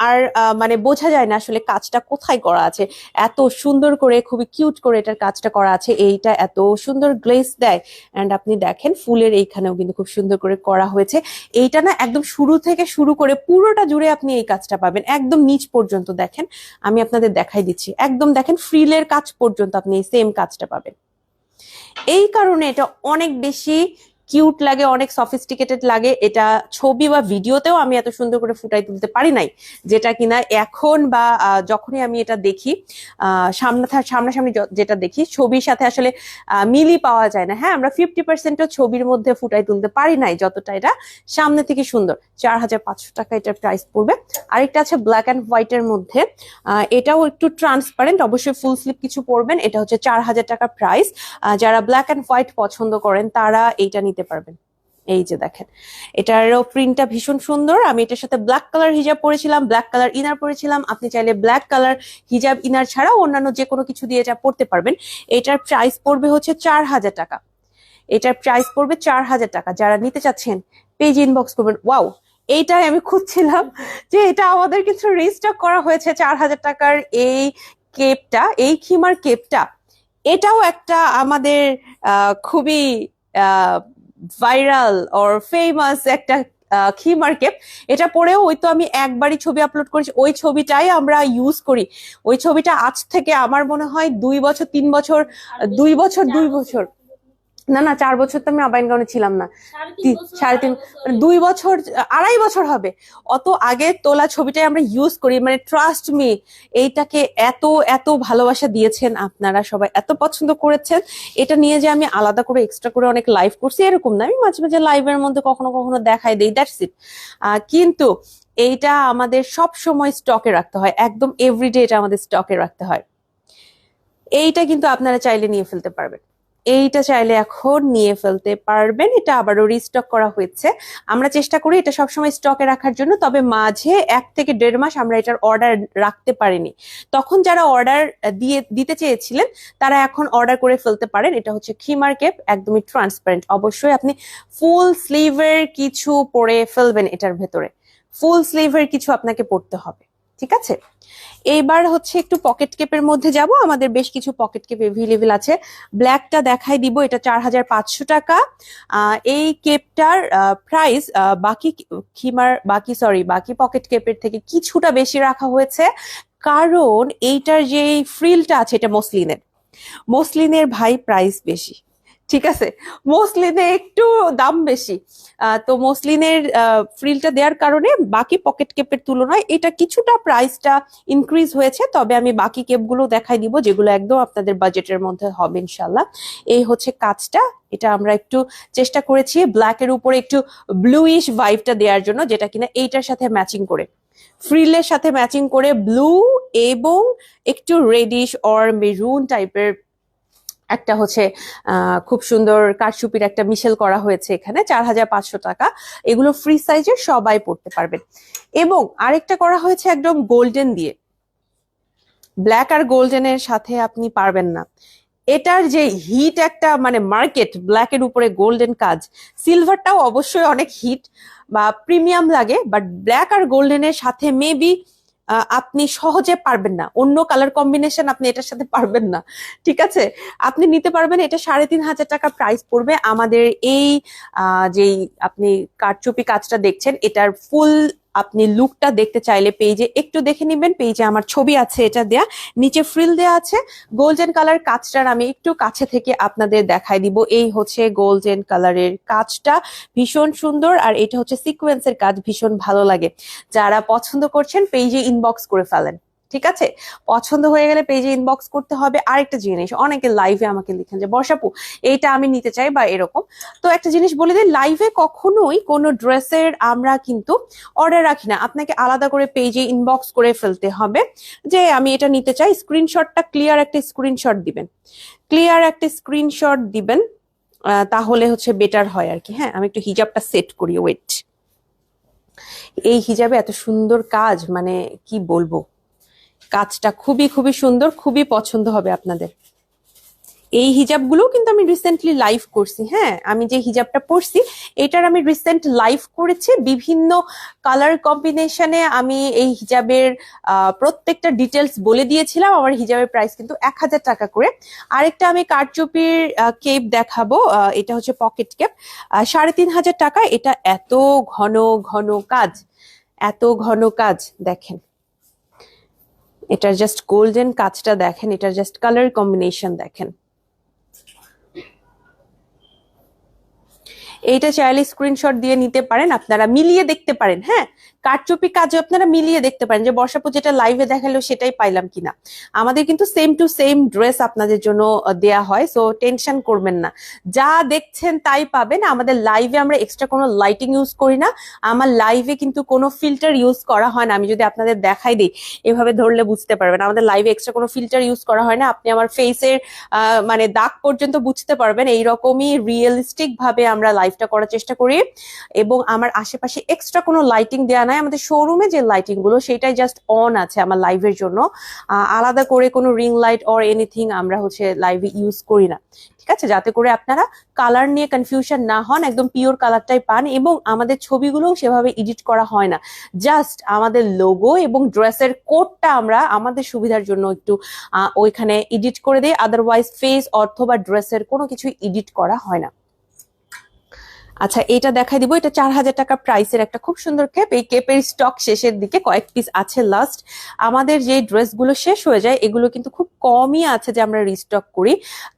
আর মানে বোঝা যায় না আসলে কাজটা কোথায় করা আছে। এত সুন্দর করে, খুবই কিউট করে এটার কাজটা করা আছে। এইটা এত সুন্দর গ্লেজ দেয়, অ্যান্ড আপনি দেখেন ফুলের এইখানেও কিন্তু খুব সুন্দর করে করা হয়েছে। এইটা না একদম শুরু থেকে শুরু করে পুরোটা জুড়ে আপনি এই কাজটা পাবেন, একদম নিচ পর্যন্ত। দেখেন, আমি আপনাদের দেখাই দিচ্ছি, একদম দেখেন ফ্রিলের কাজ পর্যন্ত আপনি এই সেম কাজটা পাবেন। এই কারণে এটা অনেক বেশি কিউট লাগে, অনেক সফিস্টিকেটেড লাগে। এটা ছবি বা ভিডিওতেও আমি এত সুন্দর করে ফুটাই তুলতে পারি নাই, যেটা কিনা এখন বা যখনই আমি এটা দেখি সামনাসামনি যেটা দেখি ছবির সাথে আসলে মিলই পাওয়া যায় না। হ্যাঁ, আমরা 50%ও ছবির মধ্যে ফুটাই তুলতে পারি নাই যতটা এটা সামনে থেকে সুন্দর। 4500 টাকা এটার প্রাইস পড়বে। আরেকটা আছে ব্ল্যাক অ্যান্ড হোয়াইট এর মধ্যে, এটাও একটু ট্রান্সপারেন্ট, অবশ্যই ফুল স্লিভ কিছু পরবেন। এটা হচ্ছে 4000 টাকা প্রাইস। যারা ব্ল্যাক অ্যান্ড হোয়াইট পছন্দ করেন তারা এইটা নিতে পারবেন এই যে দেখেন, এটারও প্রিন্টটা ভীষণ সুন্দর। আমি এটার সাথে ব্ল্যাক কালার হিজাব পরেছিলাম, ব্ল্যাক কালার ইনার পরেছিলাম। আপনি চাইলে ব্ল্যাক কালার হিজাব ইনার ছাড়াও অন্যান্য যে কোনো কিছু দিয়ে এটা পরতে পারবেন। এটার প্রাইস পড়বে হচ্ছে 4000 টাকা। এটার প্রাইস পড়বে 4000 টাকা। যারা নিতে চাচ্ছেন পেজ ইনবক্স করবেন। ওয়াও, এইটাই আমি খুঁজছিলাম যে এটা আমাদের কিছু রিস্টক করা হয়েছে 4000 টাকার এই কেপটা, এই খিমার কেপটা। এটাও একটা আমাদের খুবই ভাইরাল অর ফেমাস একটা খিমার কেপ। এটা পরেও ওই তো আমি একবারই ছবি আপলোড করেছি, ওই ছবিটাই আমরা ইউজ করি। ওই ছবিটা আজ থেকে আমার মনে হয় 2 বছর 3 বছর, 2 বছর 2 বছর, না না 4 বছর তো আমি আবাইনগাঁওয়ে ছিলাম না, 3.5 মানে 2 বছর 2.5 বছর হবে। অত আগে তোলা ছবিটাই আমরা ইউজ করি। মানে ট্রাস্ট মি, এইটাকে এত এত ভালোবাসা দিয়েছেন আপনারা, সবাই এত পছন্দ করেছেন। এটা নিয়ে যে আমি আলাদা করে এক্সট্রা করে অনেক লাইভ করছি এরকম না, আমি মাঝে মাঝে লাইভের মধ্যে কখনো কখনো দেখাই দেই, দ্যাটস ইট। কিন্তু এইটা আমাদের সব সময় স্টকে রাখতে হয়, একদম এভরিডে এটা আমাদের স্টকে রাখতে হয়। এইটা কিন্তু আপনারা চাইলে নিয়ে ফেলতে পারবেন, এইটা চাইলে এখন নিয়ে ফেলতে পারবেন। এটা আবারও রিস্টক করা হয়েছে। আমরা চেষ্টা করি এটা সবসময় স্টকে রাখার জন্য, তবে মাঝে 1 থেকে 1.5 মাস আমরা এটার অর্ডার রাখতে পারিনি। তখন যারা অর্ডার দিতে চেয়েছিলেন তারা এখন অর্ডার করে ফেলতে পারেন। এটা হচ্ছে খিমার কেপ, একদমই ট্রান্সপারেন্ট। অবশ্যই আপনি ফুল স্লিভের কিছু পরে ফেলবেন, এটার ভেতরে ফুল স্লিভের কিছু আপনাকে পরতে হবে, ঠিক আছে? এইবার হচ্ছে একটু পকেট কেপের মধ্যে যাব। আমাদের বেশ কিছু পকেট কেপ এভেলেবেল আছে। ব্ল্যাকটা দেখাই দিব, এটা 4500 টাকা। এই কেপটার প্রাইস বাকি পকেট কেপের থেকে কিছুটা বেশি রাখা হয়েছে, কারণ এইটার যে ফ্রিলটা আছে এটা মসলিনের ভাই প্রাইস বেশি, ঠিক আছে? মসলিনে একটু দাম বেশি। তো মসলিনের ফ্রিলটা দেওয়ার কারণে বাকি পকেট কেপের তুলনায় এটা কিছুটা প্রাইসটা ইনক্রিজ হয়েছে। তবে আমি বাকি কেপগুলো দেখাই দিব যেগুলো একদম আপনাদের বাজেটের মধ্যে হবে ইনশাল্লাহ। এই হচ্ছে কাজটা, এটা আমরা একটু চেষ্টা করেছি ব্ল্যাকের উপরে একটু ব্লুইশ ভাইবটা দেওয়ার জন্য, যেটা কিনা এইটার সাথে ম্যাচিং করে, ফ্রিলের সাথে ম্যাচিং করে ব্লু এবং একটু রেডিশ অর মেরুন টাইপের একটা হচ্ছে খুব সুন্দর কারচুপির একটা মিশেল করা হয়েছে এখানে। 4500 টাকা। এগুলো ফ্রি সাইজের, সবাই পড়তে পারবেন। এবং আরেকটা করা হয়েছে একদম গোল্ডেন দিয়ে, ব্ল্যাক আর গোল্ডেনের সাথে আপনি পারবেন না। এটার যে হিট একটা মানে মার্কেট, ব্ল্যাকের উপরে গোল্ডেন কাজ। সিলভারটাও অবশ্যই অনেক হিট বা প্রিমিয়াম লাগে, বাট ব্ল্যাক আর গোল্ডেনের সাথে মেবি আপনি সহজে পারবেন না, অন্য কালার কম্বিনেশন আপনি এটার সাথে পারবেন না, ঠিক আছে? আপনি নিতে পারবেন, এটা 3500 টাকা প্রাইস পড়বে। আমাদের এই যেই আপনি কারচুপি কাজটা দেখছেন, এটার ফুল আপনি লুকটা দেখতে চাইলে পেজে একটু দেখে নিবেন। পেজে আমার ছবি আছে এটা দেয়া, নিচে ফ্রিল দেয়া আছে। গোল্ডেন কালার কাজটার আমি একটু কাছে থেকে আপনাদের দেখাই দিব। এই হচ্ছে গোল্ডেন কালারের কাজটা, ভীষণ সুন্দর। আর এটা হচ্ছে সিকোয়েন্সের কাজ, ভীষণ ভালো লাগে। যারা পছন্দ করছেন পেজে ইনবক্স করে ফেলেন, ঠিক আছে? পছন্দ হয়ে গেলে পেজে ইনবক্স করতে হবে। আরেকটা জিনিস, অনেকে লাইভে আমাকে লিখেন যে বর্ষাপু এইটা আমি নিতে চাই বা এরকম। তো একটা জিনিস বলে দিই, লাইভে কখনোই কোনো ড্রেসের আমরা কিন্তু অর্ডার রাখি না। আপনাকে আলাদা করে পেজে ইনবক্স করে ফেলতে হবে যে আমি এটা নিতে চাই। স্ক্রিনশটটা ক্লিয়ার একটা স্ক্রিনশট দিবেন, তাহলে হচ্ছে বেটার হয় আর কি। হ্যাঁ, আমি একটু হিজাবটা সেট করি, ওয়েট। এই হিজাবে এত সুন্দর কাজ, মানে কি বলবো, কাজটা খুবই খুবই সুন্দর, খুবই পছন্দ হবে আপনাদের। এই হিজাবগুলো কিন্তু আমি রিসেন্টলি লাইভ করছি। হ্যাঁ, আমি যে হিজাবটা পরছি এটার আমি রিসেন্ট লাইভ করেছি, বিভিন্ন কালার কম্বিনেশনে আমি এই হিজাবের প্রত্যেকটা ডিটেলস বলে দিয়েছিলাম। আমার হিজাবের প্রাইস কিন্তু 1000 টাকা করে। আরেকটা আমি কারচুপির কেপ দেখাবো, এটা হচ্ছে পকেট কেপ, 3500 টাকা। এটা এত ঘন কাজ দেখেন, এটার জাস্ট গোল্ডেন কাজটা দেখেন, এটার জাস্ট কালার কম্বিনেশন দেখেন। এইটা চাইলে স্ক্রিনশট দিয়ে নিতে পারেন, আপনারা মিলিয়ে দেখতে পারেন। হ্যাঁ, কারচুপি কাজে আপনারা মিলিয়ে দেখতে পারেন যে বর্ষাপু যেটা লাইভে দেখালো সেটাই পাইলাম কিনা। আমাদের কিন্তু সেম টু সেম ড্রেস আপনাদের জন্য দেয়া হয়, সো টেনশন করবেন না, যা দেখছেন তাই পাবেন। আমাদের লাইভে আমরা এক্সট্রা কোনো লাইটিং ইউজ করি না, আমার লাইভে কিন্তু কোনো ফিল্টার ইউজ করা হয় না। আমি যদি আপনাদের দেখাই দিই, এভাবে ধরলে বুঝতে পারবেন, আমাদের লাইভে এক্সট্রা কোনো ফিল্টার ইউজ করা হয় না। আপনি আমার ফেসের মানে দাগ পর্যন্ত বুঝতে পারবেন। এইরকমই রিয়েলিস্টিক ভাবে আমরা লাইভটা করার চেষ্টা করি, এবং আমার আশেপাশে এক্সট্রা কোনো লাইটিং দেওয়া নাই। আমাদের শোরুমে যে লাইটিং গুলো সেটাই জাস্ট অন আছে আমার লাইভের জন্য, আলাদা করে কোনো রিং লাইট অর এনিথিং আমরা হচ্ছে লাইভে ইউজ করি না, ঠিক আছে, যাতে করে আপনারা কালার নিয়ে কনফিউশন না হন, একদম পিওর কালারটাই পান। এবং আমাদের ছবিগুলোও সেভাবে এডিট করা হয় না, জাস্ট আমাদের লোগো এবং ড্রেসের কোডটা আমরা আমাদের সুবিধার জন্য একটু ওইখানে এডিট করে দিই, আদারওয়াইজ ফেস অথবা ড্রেসের কোনো কিছু এডিট করা হয় না। আচ্ছা, এটা দেখাই দিব, এটা 4000 টাকা প্রাইসের একটা খুব সুন্দর কেপ। এই কেপের স্টক শেষের দিকে, কয়েক পিস আছে লাস্ট। আমাদের যে ড্রেসগুলো শেষ হয়ে যায় এগুলো কিন্তু খুব কমই আছে যে আমরা রিস্টক করি।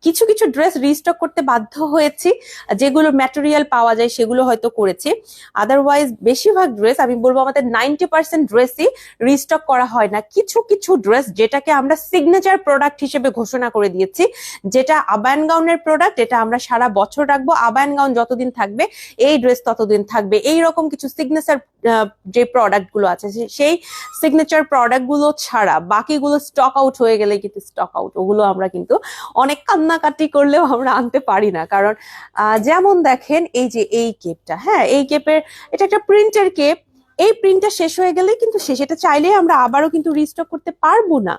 কিছু কিছু ড্রেস রিস্টক করতে বাধ্য হয়েছি, যেগুলো ম্যাটেরিয়াল পাওয়া যায় সেগুলো হয়তো করেছি, আদারওয়াইজ বেশিরভাগ ড্রেস আমি বলবো আমাদের 90% ড্রেসই রিস্টক করা হয় না। কিছু কিছু ড্রেস যেটাকে আমরা সিগনেচার প্রোডাক্ট হিসেবে ঘোষণা করে দিয়েছি, যেটা আবায়ান গাউনের প্রোডাক্ট, এটা আমরা সারা বছর রাখবো, আবায়ান গাউন যতদিন থাকবে এই ড্রেস ততদিন থাকবে, এইরকম কিছু সিগনেচার যে প্রোডাক্ট গুলো আছে সেই সিগনেচার প্রোডাক্ট গুলো ছাড়া বাকিগুলো স্টক আউট হয়ে গেলে কিন্তু স্টক আউট, ওগুলো আমরা কিন্তু অনেক কান্নাকাটি করলেও আমরা আনতে পারি না। কারণ যেমন দেখেন এই যে এই কেপটা, হ্যাঁ এই কেপের, এটা একটা প্রিন্টের কেপ, এই প্রিন্টটা শেষ হয়ে গেলে কিন্তু শেষ, এটা চাইলে আমরা আবারও কিন্তু রিস্টক করতে পারবো না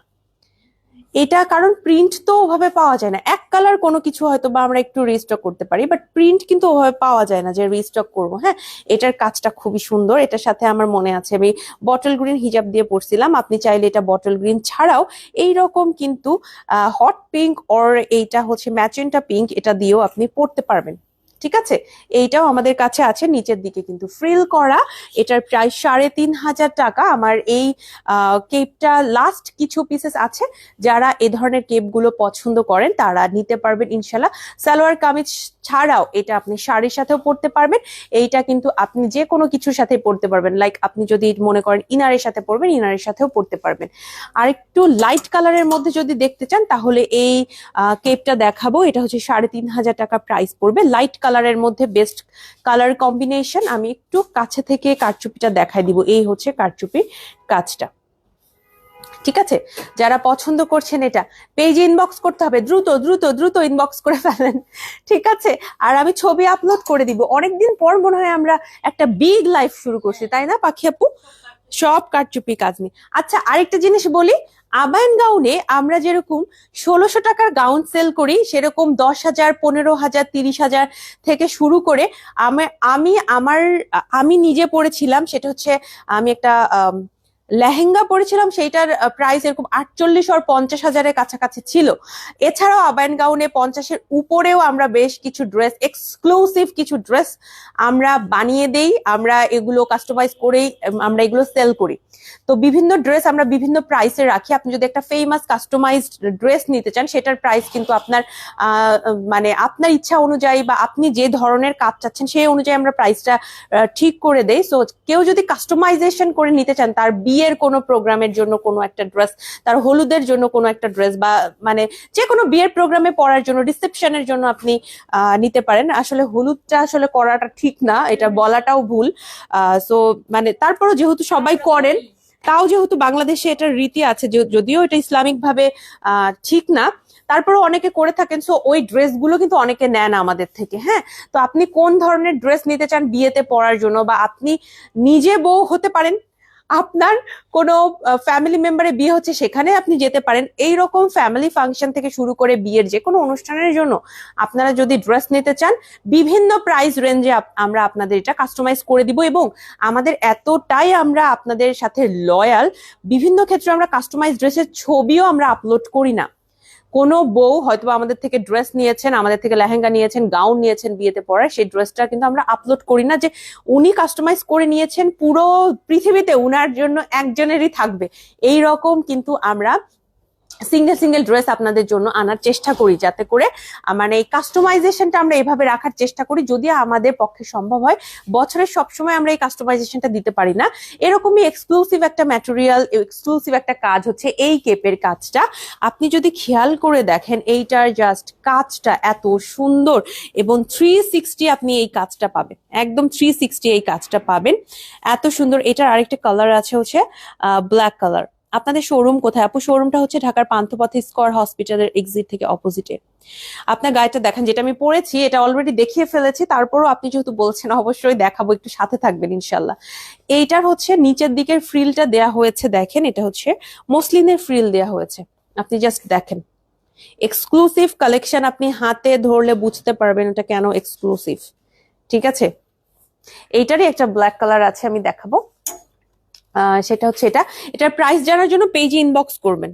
এটা, কারণ প্রিন্ট তো ওভাবে পাওয়া যায় না। এক কালার কোনো কিছু হয়তো বা আমরা একটু রিস্টক করতে পারি, বাট প্রিন্ট কিন্তু ওভাবে পাওয়া যায় না যে রিস্টক করবো। হ্যাঁ, এটার কাজটা খুবই সুন্দর। এটার সাথে আমার মনে আছে আমি বটল গ্রিন হিজাব দিয়ে পরছিলাম, আপনি চাইলে এটা বটল গ্রিন ছাড়াও এইরকম কিন্তু হট পিঙ্ক অর এইটা হচ্ছে ম্যাজেন্টা পিঙ্ক, এটা দিয়েও আপনি পরতে পারবেন, ঠিক আছে। এইটাও আমাদের কাছে আছে, নিচের দিকে কিন্তু ফ্রিল করা। এটার প্রাইস 3500 টাকা। আমার এই কেপটা লাস্ট কিছু পিসেস আছে, যারা এ ধরনের কেপগুলো পছন্দ করেন তারা নিতে পারবেন ইনশাল্লাহ। সালোয়ার কামিজ ছাড়াও এটা আপনি শাড়ির সাথেও পরতে পারবেন, এইটা কিন্তু আপনি যে কোনো কিছুর সাথে পরতে পারবেন, লাইক আপনি যদি মনে করেন ইনারের সাথে পরবেন, ইনারের সাথেও পরতে পারবেন। আর একটু লাইট কালারের মধ্যে যদি দেখতে চান তাহলে এই কেপটা দেখাবো, এটা হচ্ছে 3500 টাকা প্রাইস পড়বে। লাইট কালারের মধ্যে বেস্ট কালার কম্বিনেশন। আমি একটু কাছে থেকে কারচুপিটা দেখাই দিব, এই হচ্ছে কারচুপির কাজটা, ঠিক আছে। যারা পছন্দ করছেন এটা পেজে ইনবক্স করতে হবে, দ্রুত দ্রুত দ্রুত ইনবক্স করে ফেলেন, ঠিক আছে। আর আমি ছবি আপলোড করে দিব। অনেকদিন পর মনে হয় আমরা একটা বিগ লাইভ শুরু করছি, তাই না পাখি আপু? সব কারচুপি কাজ নিয়ে। আচ্ছা, আরেকটা জিনিস বলি, আবায়ান গাউনে আমরা যেরকম 1600 টাকার গাউন সেল করি, সেরকম 10,000, 15,000, 30,000 থেকে শুরু করে আমি নিজে পড়েছিলাম, সেটা হচ্ছে আমি একটা লেহেঙ্গা পরেছিলাম, সেইটার প্রাইস এরকম 48 আর 50,000-এর কাছাকাছি ছিল। এছাড়াও আবায়ান গাউনে 50-এর উপরেও আমরা বেশ কিছু ড্রেস, এক্সক্লুসিভ কিছু ড্রেস আমরা বানিয়ে দেই, আমরা এগুলো কাস্টমাইজ করেই আমরা এগুলো সেল করি। তো বিভিন্ন ড্রেস আমরা বিভিন্ন প্রাইসে রাখি। আপনি যদি একটা ফেমাস কাস্টমাইজড ড্রেস নিতে চান, সেটার প্রাইস কিন্তু আপনার মানে আপনার ইচ্ছা অনুযায়ী বা আপনি যে ধরনের কাজ চাচ্ছেন সেই অনুযায়ী আমরা প্রাইসটা ঠিক করে দেই। সো কেউ যদি কাস্টমাইজেশন করে নিতে চান, তার বিয়ের কোনো প্রোগ্রামের জন্য কোনো একটা ড্রেস, তার হলুদের জন্য কোনো একটা ড্রেস, বা মানে যে কোনো বিয়ের প্রোগ্রামে পরার জন্য, রিসেপশনের জন্য আপনি নিতে পারেন। আসলে হলুদটা আসলে করাটা ঠিক না, এটা বলাটাও ভুল। সো মানে তারপরও যেহেতু সবাই করেন, তাও যেহেতু বাংলাদেশে এটার রীতি আছে, যদিও এটা ইসলামিক ভাবে ঠিক না, তারপরে অনেকে করে থাকেন। সো ওই ড্রেসগুলো কিন্তু অনেকে নেন আমাদের থেকে। হ্যাঁ, তো আপনি কোন ধরনের ড্রেস নিতে চান বিয়েতে পরার জন্য, বা আপনি নিজে বউ হতে পারেন, আপনার কোনো ফ্যামিলি মেম্বারের বিয়ে হচ্ছে সেখানে আপনি যেতে পারেন। এই রকম ফ্যামিলি ফাংশন থেকে শুরু করে বিয়ের যে কোনো অনুষ্ঠানের জন্য আপনারা যদি ড্রেস নিতে চান, বিভিন্ন প্রাইস রেঞ্জে আমরা আপনাদের এটা কাস্টমাইজ করে দিব। এবং আমাদের এতটাই আমরা আপনাদের সাথে লয়াল, বিভিন্ন ক্ষেত্রে আমরা কাস্টমাইজ ড্রেসের ছবিও আমরা আপলোড করি না। কোনো বউ হয়তো আমাদের থেকে ড্রেস নিয়েছেন, আমাদের থেকে লেহেঙ্গা নিয়েছেন, গাউন নিয়েছেন বিয়েতে পরার, সেই ড্রেসটা কিন্তু আমরা আপলোড করি না যে উনি কাস্টমাইজ করে নিয়েছেন, পুরো পৃথিবীতে উনার জন্য একজনেরই থাকবে, এই রকম কিন্তু আমরা সিঙ্গেল সিঙ্গেল ড্রেস আপনাদের জন্য আনার চেষ্টা করি, যাতে করে মানে এই কাস্টমাইজেশনটা আমরা এভাবে রাখার চেষ্টা করি। যদি আমাদের পক্ষে সম্ভব হয়, বছরের সবসময় আমরা এই কাস্টমাইজেশনটা দিতে পারি না। এরকমই এক্সক্লুসিভ একটা ম্যাটেরিয়াল, এক্সক্লুসিভ একটা কাজ হচ্ছে এই কেপের কাজটা। আপনি যদি খেয়াল করে দেখেন, এইটার জাস্ট কাজটা এত সুন্দর এবং 360 আপনি এই কাজটা পাবেন, একদম 360 এই কাজটা পাবেন, এত সুন্দর। এটার আরেকটা কালার আছে হচ্ছে ব্ল্যাক কালার। আপনাদের শোরুম কোথায় আপু? শোরুমটা হচ্ছে ঢাকার পান্থপথে স্কয়ার হসপিটালের এক্সিট থেকে অপোজিটে। আপনার গাড়িটা দেখেন, যেটা আমি পরেছি এটা অলরেডি দেখিয়ে ফেলেছি, তারপরও আপনি যেহেতু বলছেন অবশ্যই দেখাবো, একটু সাথে থাকবেন ইনশাল্লাহ। এইটার হচ্ছে নিচের দিকের ফ্রিলটা দেয়া হয়েছে, দেখেন এটা হচ্ছে মসলিনের ফ্রিল দেয়া হয়েছে। আপনি জাস্ট দেখেন, এক্সক্লুসিভ কালেকশন। আপনি হাতে ধরলে বুঝতে পারবেন এটা কেন এক্সক্লুসিভ, ঠিক আছে? এইটারই একটা ব্ল্যাক কালার আছে, আমি দেখাবো। সেটা হচ্ছে এটার প্রাইস জানার জন্য পেজে ইনবক্স করবেন।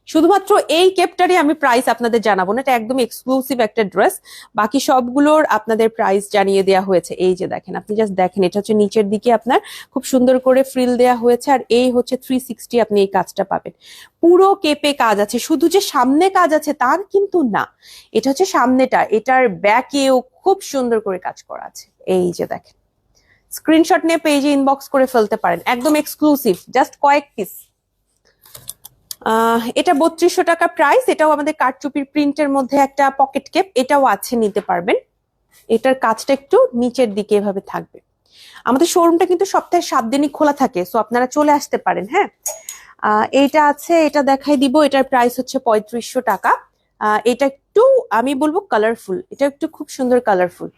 শুধুমাত্র এই কেপটারই আমি প্রাইস আপনাদের জানাবো না, এটা একদম এক্সক্লুসিভ একটা ড্রেস। বাকি সবগুলোর আপনাদের প্রাইস জানিয়ে দেওয়া হয়েছে। এই যে দেখেন, আপনি জাস্ট দেখেন, এটা হচ্ছে নিচের দিকে আপনার খুব সুন্দর করে ফ্রিল দেওয়া হয়েছে, আর এই হচ্ছে 360 আপনি এই কাজটা পাবেন। পুরো কেপে কাজ আছে, শুধু যে সামনে কাজ আছে তার কিন্তু না, এটা হচ্ছে সামনেটা, এটার ব্যাকেও খুব সুন্দর করে কাজ করা আছে। এই যে দেখেন, স্ক্রিনশট নিয়ে পেজে ইনবক্স করে ফেলতে পারেন, একদম এক্সক্লুসিভ, জাস্ট কয়েক পিস। এটা 3200 টাকা প্রাইস। এটাও আমাদের কারচুপির প্রিন্টের মধ্যে একটা পকেট কেপ, এটাও আছে, নিতে পারবেন। এটার কাজটা একটু নিচের দিকে এভাবে থাকবে। আমাদের শোরুমটা কিন্তু সপ্তাহে 7 দিনই খোলা থাকে, সো আপনারা চলে আসতে পারেন। হ্যাঁ, এইটা আছে, এটা দেখাই দিব। এটার প্রাইস হচ্ছে 3500 টাকা। এটা একটু আমি বলবো কালারফুল, এটা একটু খুব সুন্দর কালারফুল।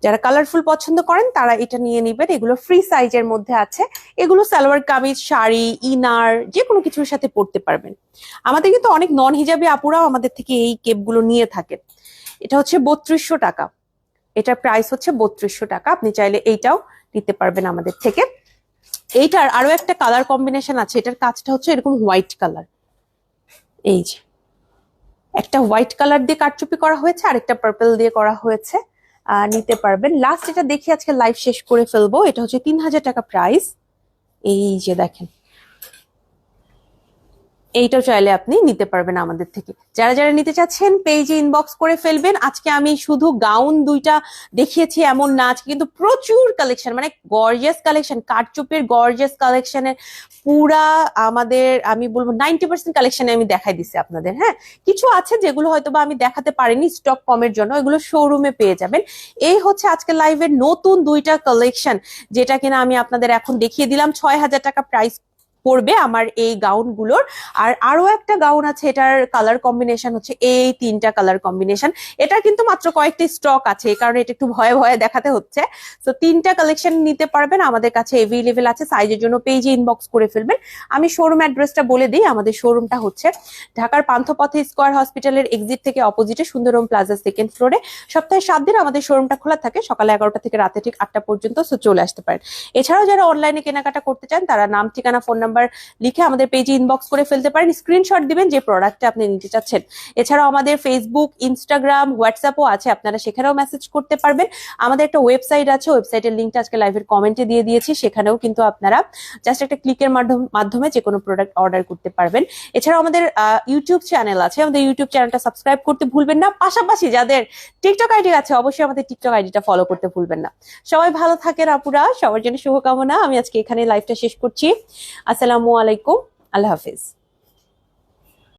যারা কালারফুল পছন্দ করেন তারা এটা নিয়ে নেবেন। এগুলো ফ্রি সাইজের মধ্যে আছে। এগুলো সালোয়ার কামিজ, শাড়ি, ইনার যে কোনো কিছুর সাথে পরতে পারবেন। আমাদের কিন্তু অনেক নন হিজাবি আপুরাও আমাদের থেকে এই কেপগুলো নিয়ে থাকেন। এটা হচ্ছে 3200 টাকা। এটার প্রাইস হচ্ছে 3200 টাকা। আপনি চাইলে এইটাও নিতে পারবেন আমাদের থেকে। এইটার আরো একটা কালার কম্বিনেশন আছে, এটার কাজটা হচ্ছে এরকম হোয়াইট কালার। এই যে একটা হোয়াইট কালার দিয়ে কারচুপি করা হয়েছে, আরেকটা পার্পল দিয়ে করা হয়েছে। নিতে পারবেন। লাস্ট এটা দেখি আজকে লাইভ শেষ করে ফেলবো। এটা হচ্ছে 3000 টাকা প্রাইস। এই যে দেখেন, এইটাও চাইলে আপনি নিতে পারবেন আমাদের থেকে। যারা যারা নিতে চাচ্ছেন পেজে ইনবক্স করে ফেলবেন। আজকে আমি শুধু গাউন দুইটা দেখিয়েছি এমন না, আজকে কিন্তু প্রচুর কালেকশন, মানে গর্জিয়াস কালেকশন, কারচুপির গর্জিয়াস কালেকশনের পুরা আমাদের আমি বলবো 90% কালেকশনে আমি দেখাই দিচ্ছি আপনাদের। হ্যাঁ, কিছু আছে যেগুলো হয়তো বা আমি দেখাতে পারিনি স্টক কমের জন্য, এগুলো শোরুমে পেয়ে যাবেন। এই হচ্ছে আজকে লাইভের নতুন দুইটা কালেকশন, যেটা কিনা আমি আপনাদের এখন দেখিয়ে দিলাম। 6000 টাকা প্রাইস পড়বে আমার এই গাউন গুলোর। আর আরো একটা গাউন আছে, এটার কালার কম্বিনেশন হচ্ছে এই 3টা কালার কম্বিনেশন। এটা কিন্তু মাত্র কয়েকটা স্টক আছে, এই কারণে এটা একটু ভয়ে ভয়ে দেখাতে হচ্ছে। তো 3টা কালেকশন নিতে পারবেন, আমাদের কাছে এভেলেবেল আছে। সাইজের জন্য পেজে ইনবক্স করে ফেলবেন। আমি শোরুম অ্যাড্রেসটা বলে দিই। আমাদের শোরুমটা হচ্ছে ঢাকার পান্থপথে স্কয়ার হসপিটালের এক্সিট থেকে অপোজিটে সুন্দরম প্লাজা 2nd ফ্লোরে। সপ্তাহে 7 দিন আমাদের শোরুমটা খোলা থাকে, সকালে 11টা থেকে রাতে ঠিক 8টা পর্যন্ত। সো চলে আসতে পারেন। এছাড়াও যারা অনলাইনে কেনাকাটা করতে চান তারা নাম, ঠিকানা, ফোন নাম্বার লিখে আমাদের পেজে ইনবক্স করে ফেলতে পারেন। স্ক্রিনশট দিবেন যে প্রোডাক্টটা আপনি নিতে চাচ্ছেন। এছাড়াও আমাদের ফেসবুক, ইনস্টাগ্রাম, হোয়াটসঅ্যাপও আছে, আপনারা সেখানেও মেসেজ করতে পারবেন। আমাদের একটা ওয়েবসাইট আছে, ওয়েবসাইটের লিঙ্কটা আজকে লাইভের কমেন্টে দিয়ে দিয়েছি। সেখানেও কিন্তু আপনারা জাস্ট একটা ক্লিকের মাধ্যমে যে কোনো প্রোডাক্ট অর্ডার করতে পারবেন। এছাড়াও আমাদের ইউটিউব চ্যানেল আছে, আমাদের ইউটিউব চ্যানেলটা সাবস্ক্রাইব করতে ভুলবেন না। পাশাপাশি যাদের টিকটক আইডি আছে অবশ্যই আমাদের টিকটক আইডিটা ফলো করতে ভুলবেন না। সবাই ভালো থাকেন আপুরা, সবার জন্য শুভকামনা। আমি আজকে এখানে লাইভটা শেষ করছি। আসসালামু আলাইকুম, আল্লাহ হাফিজ।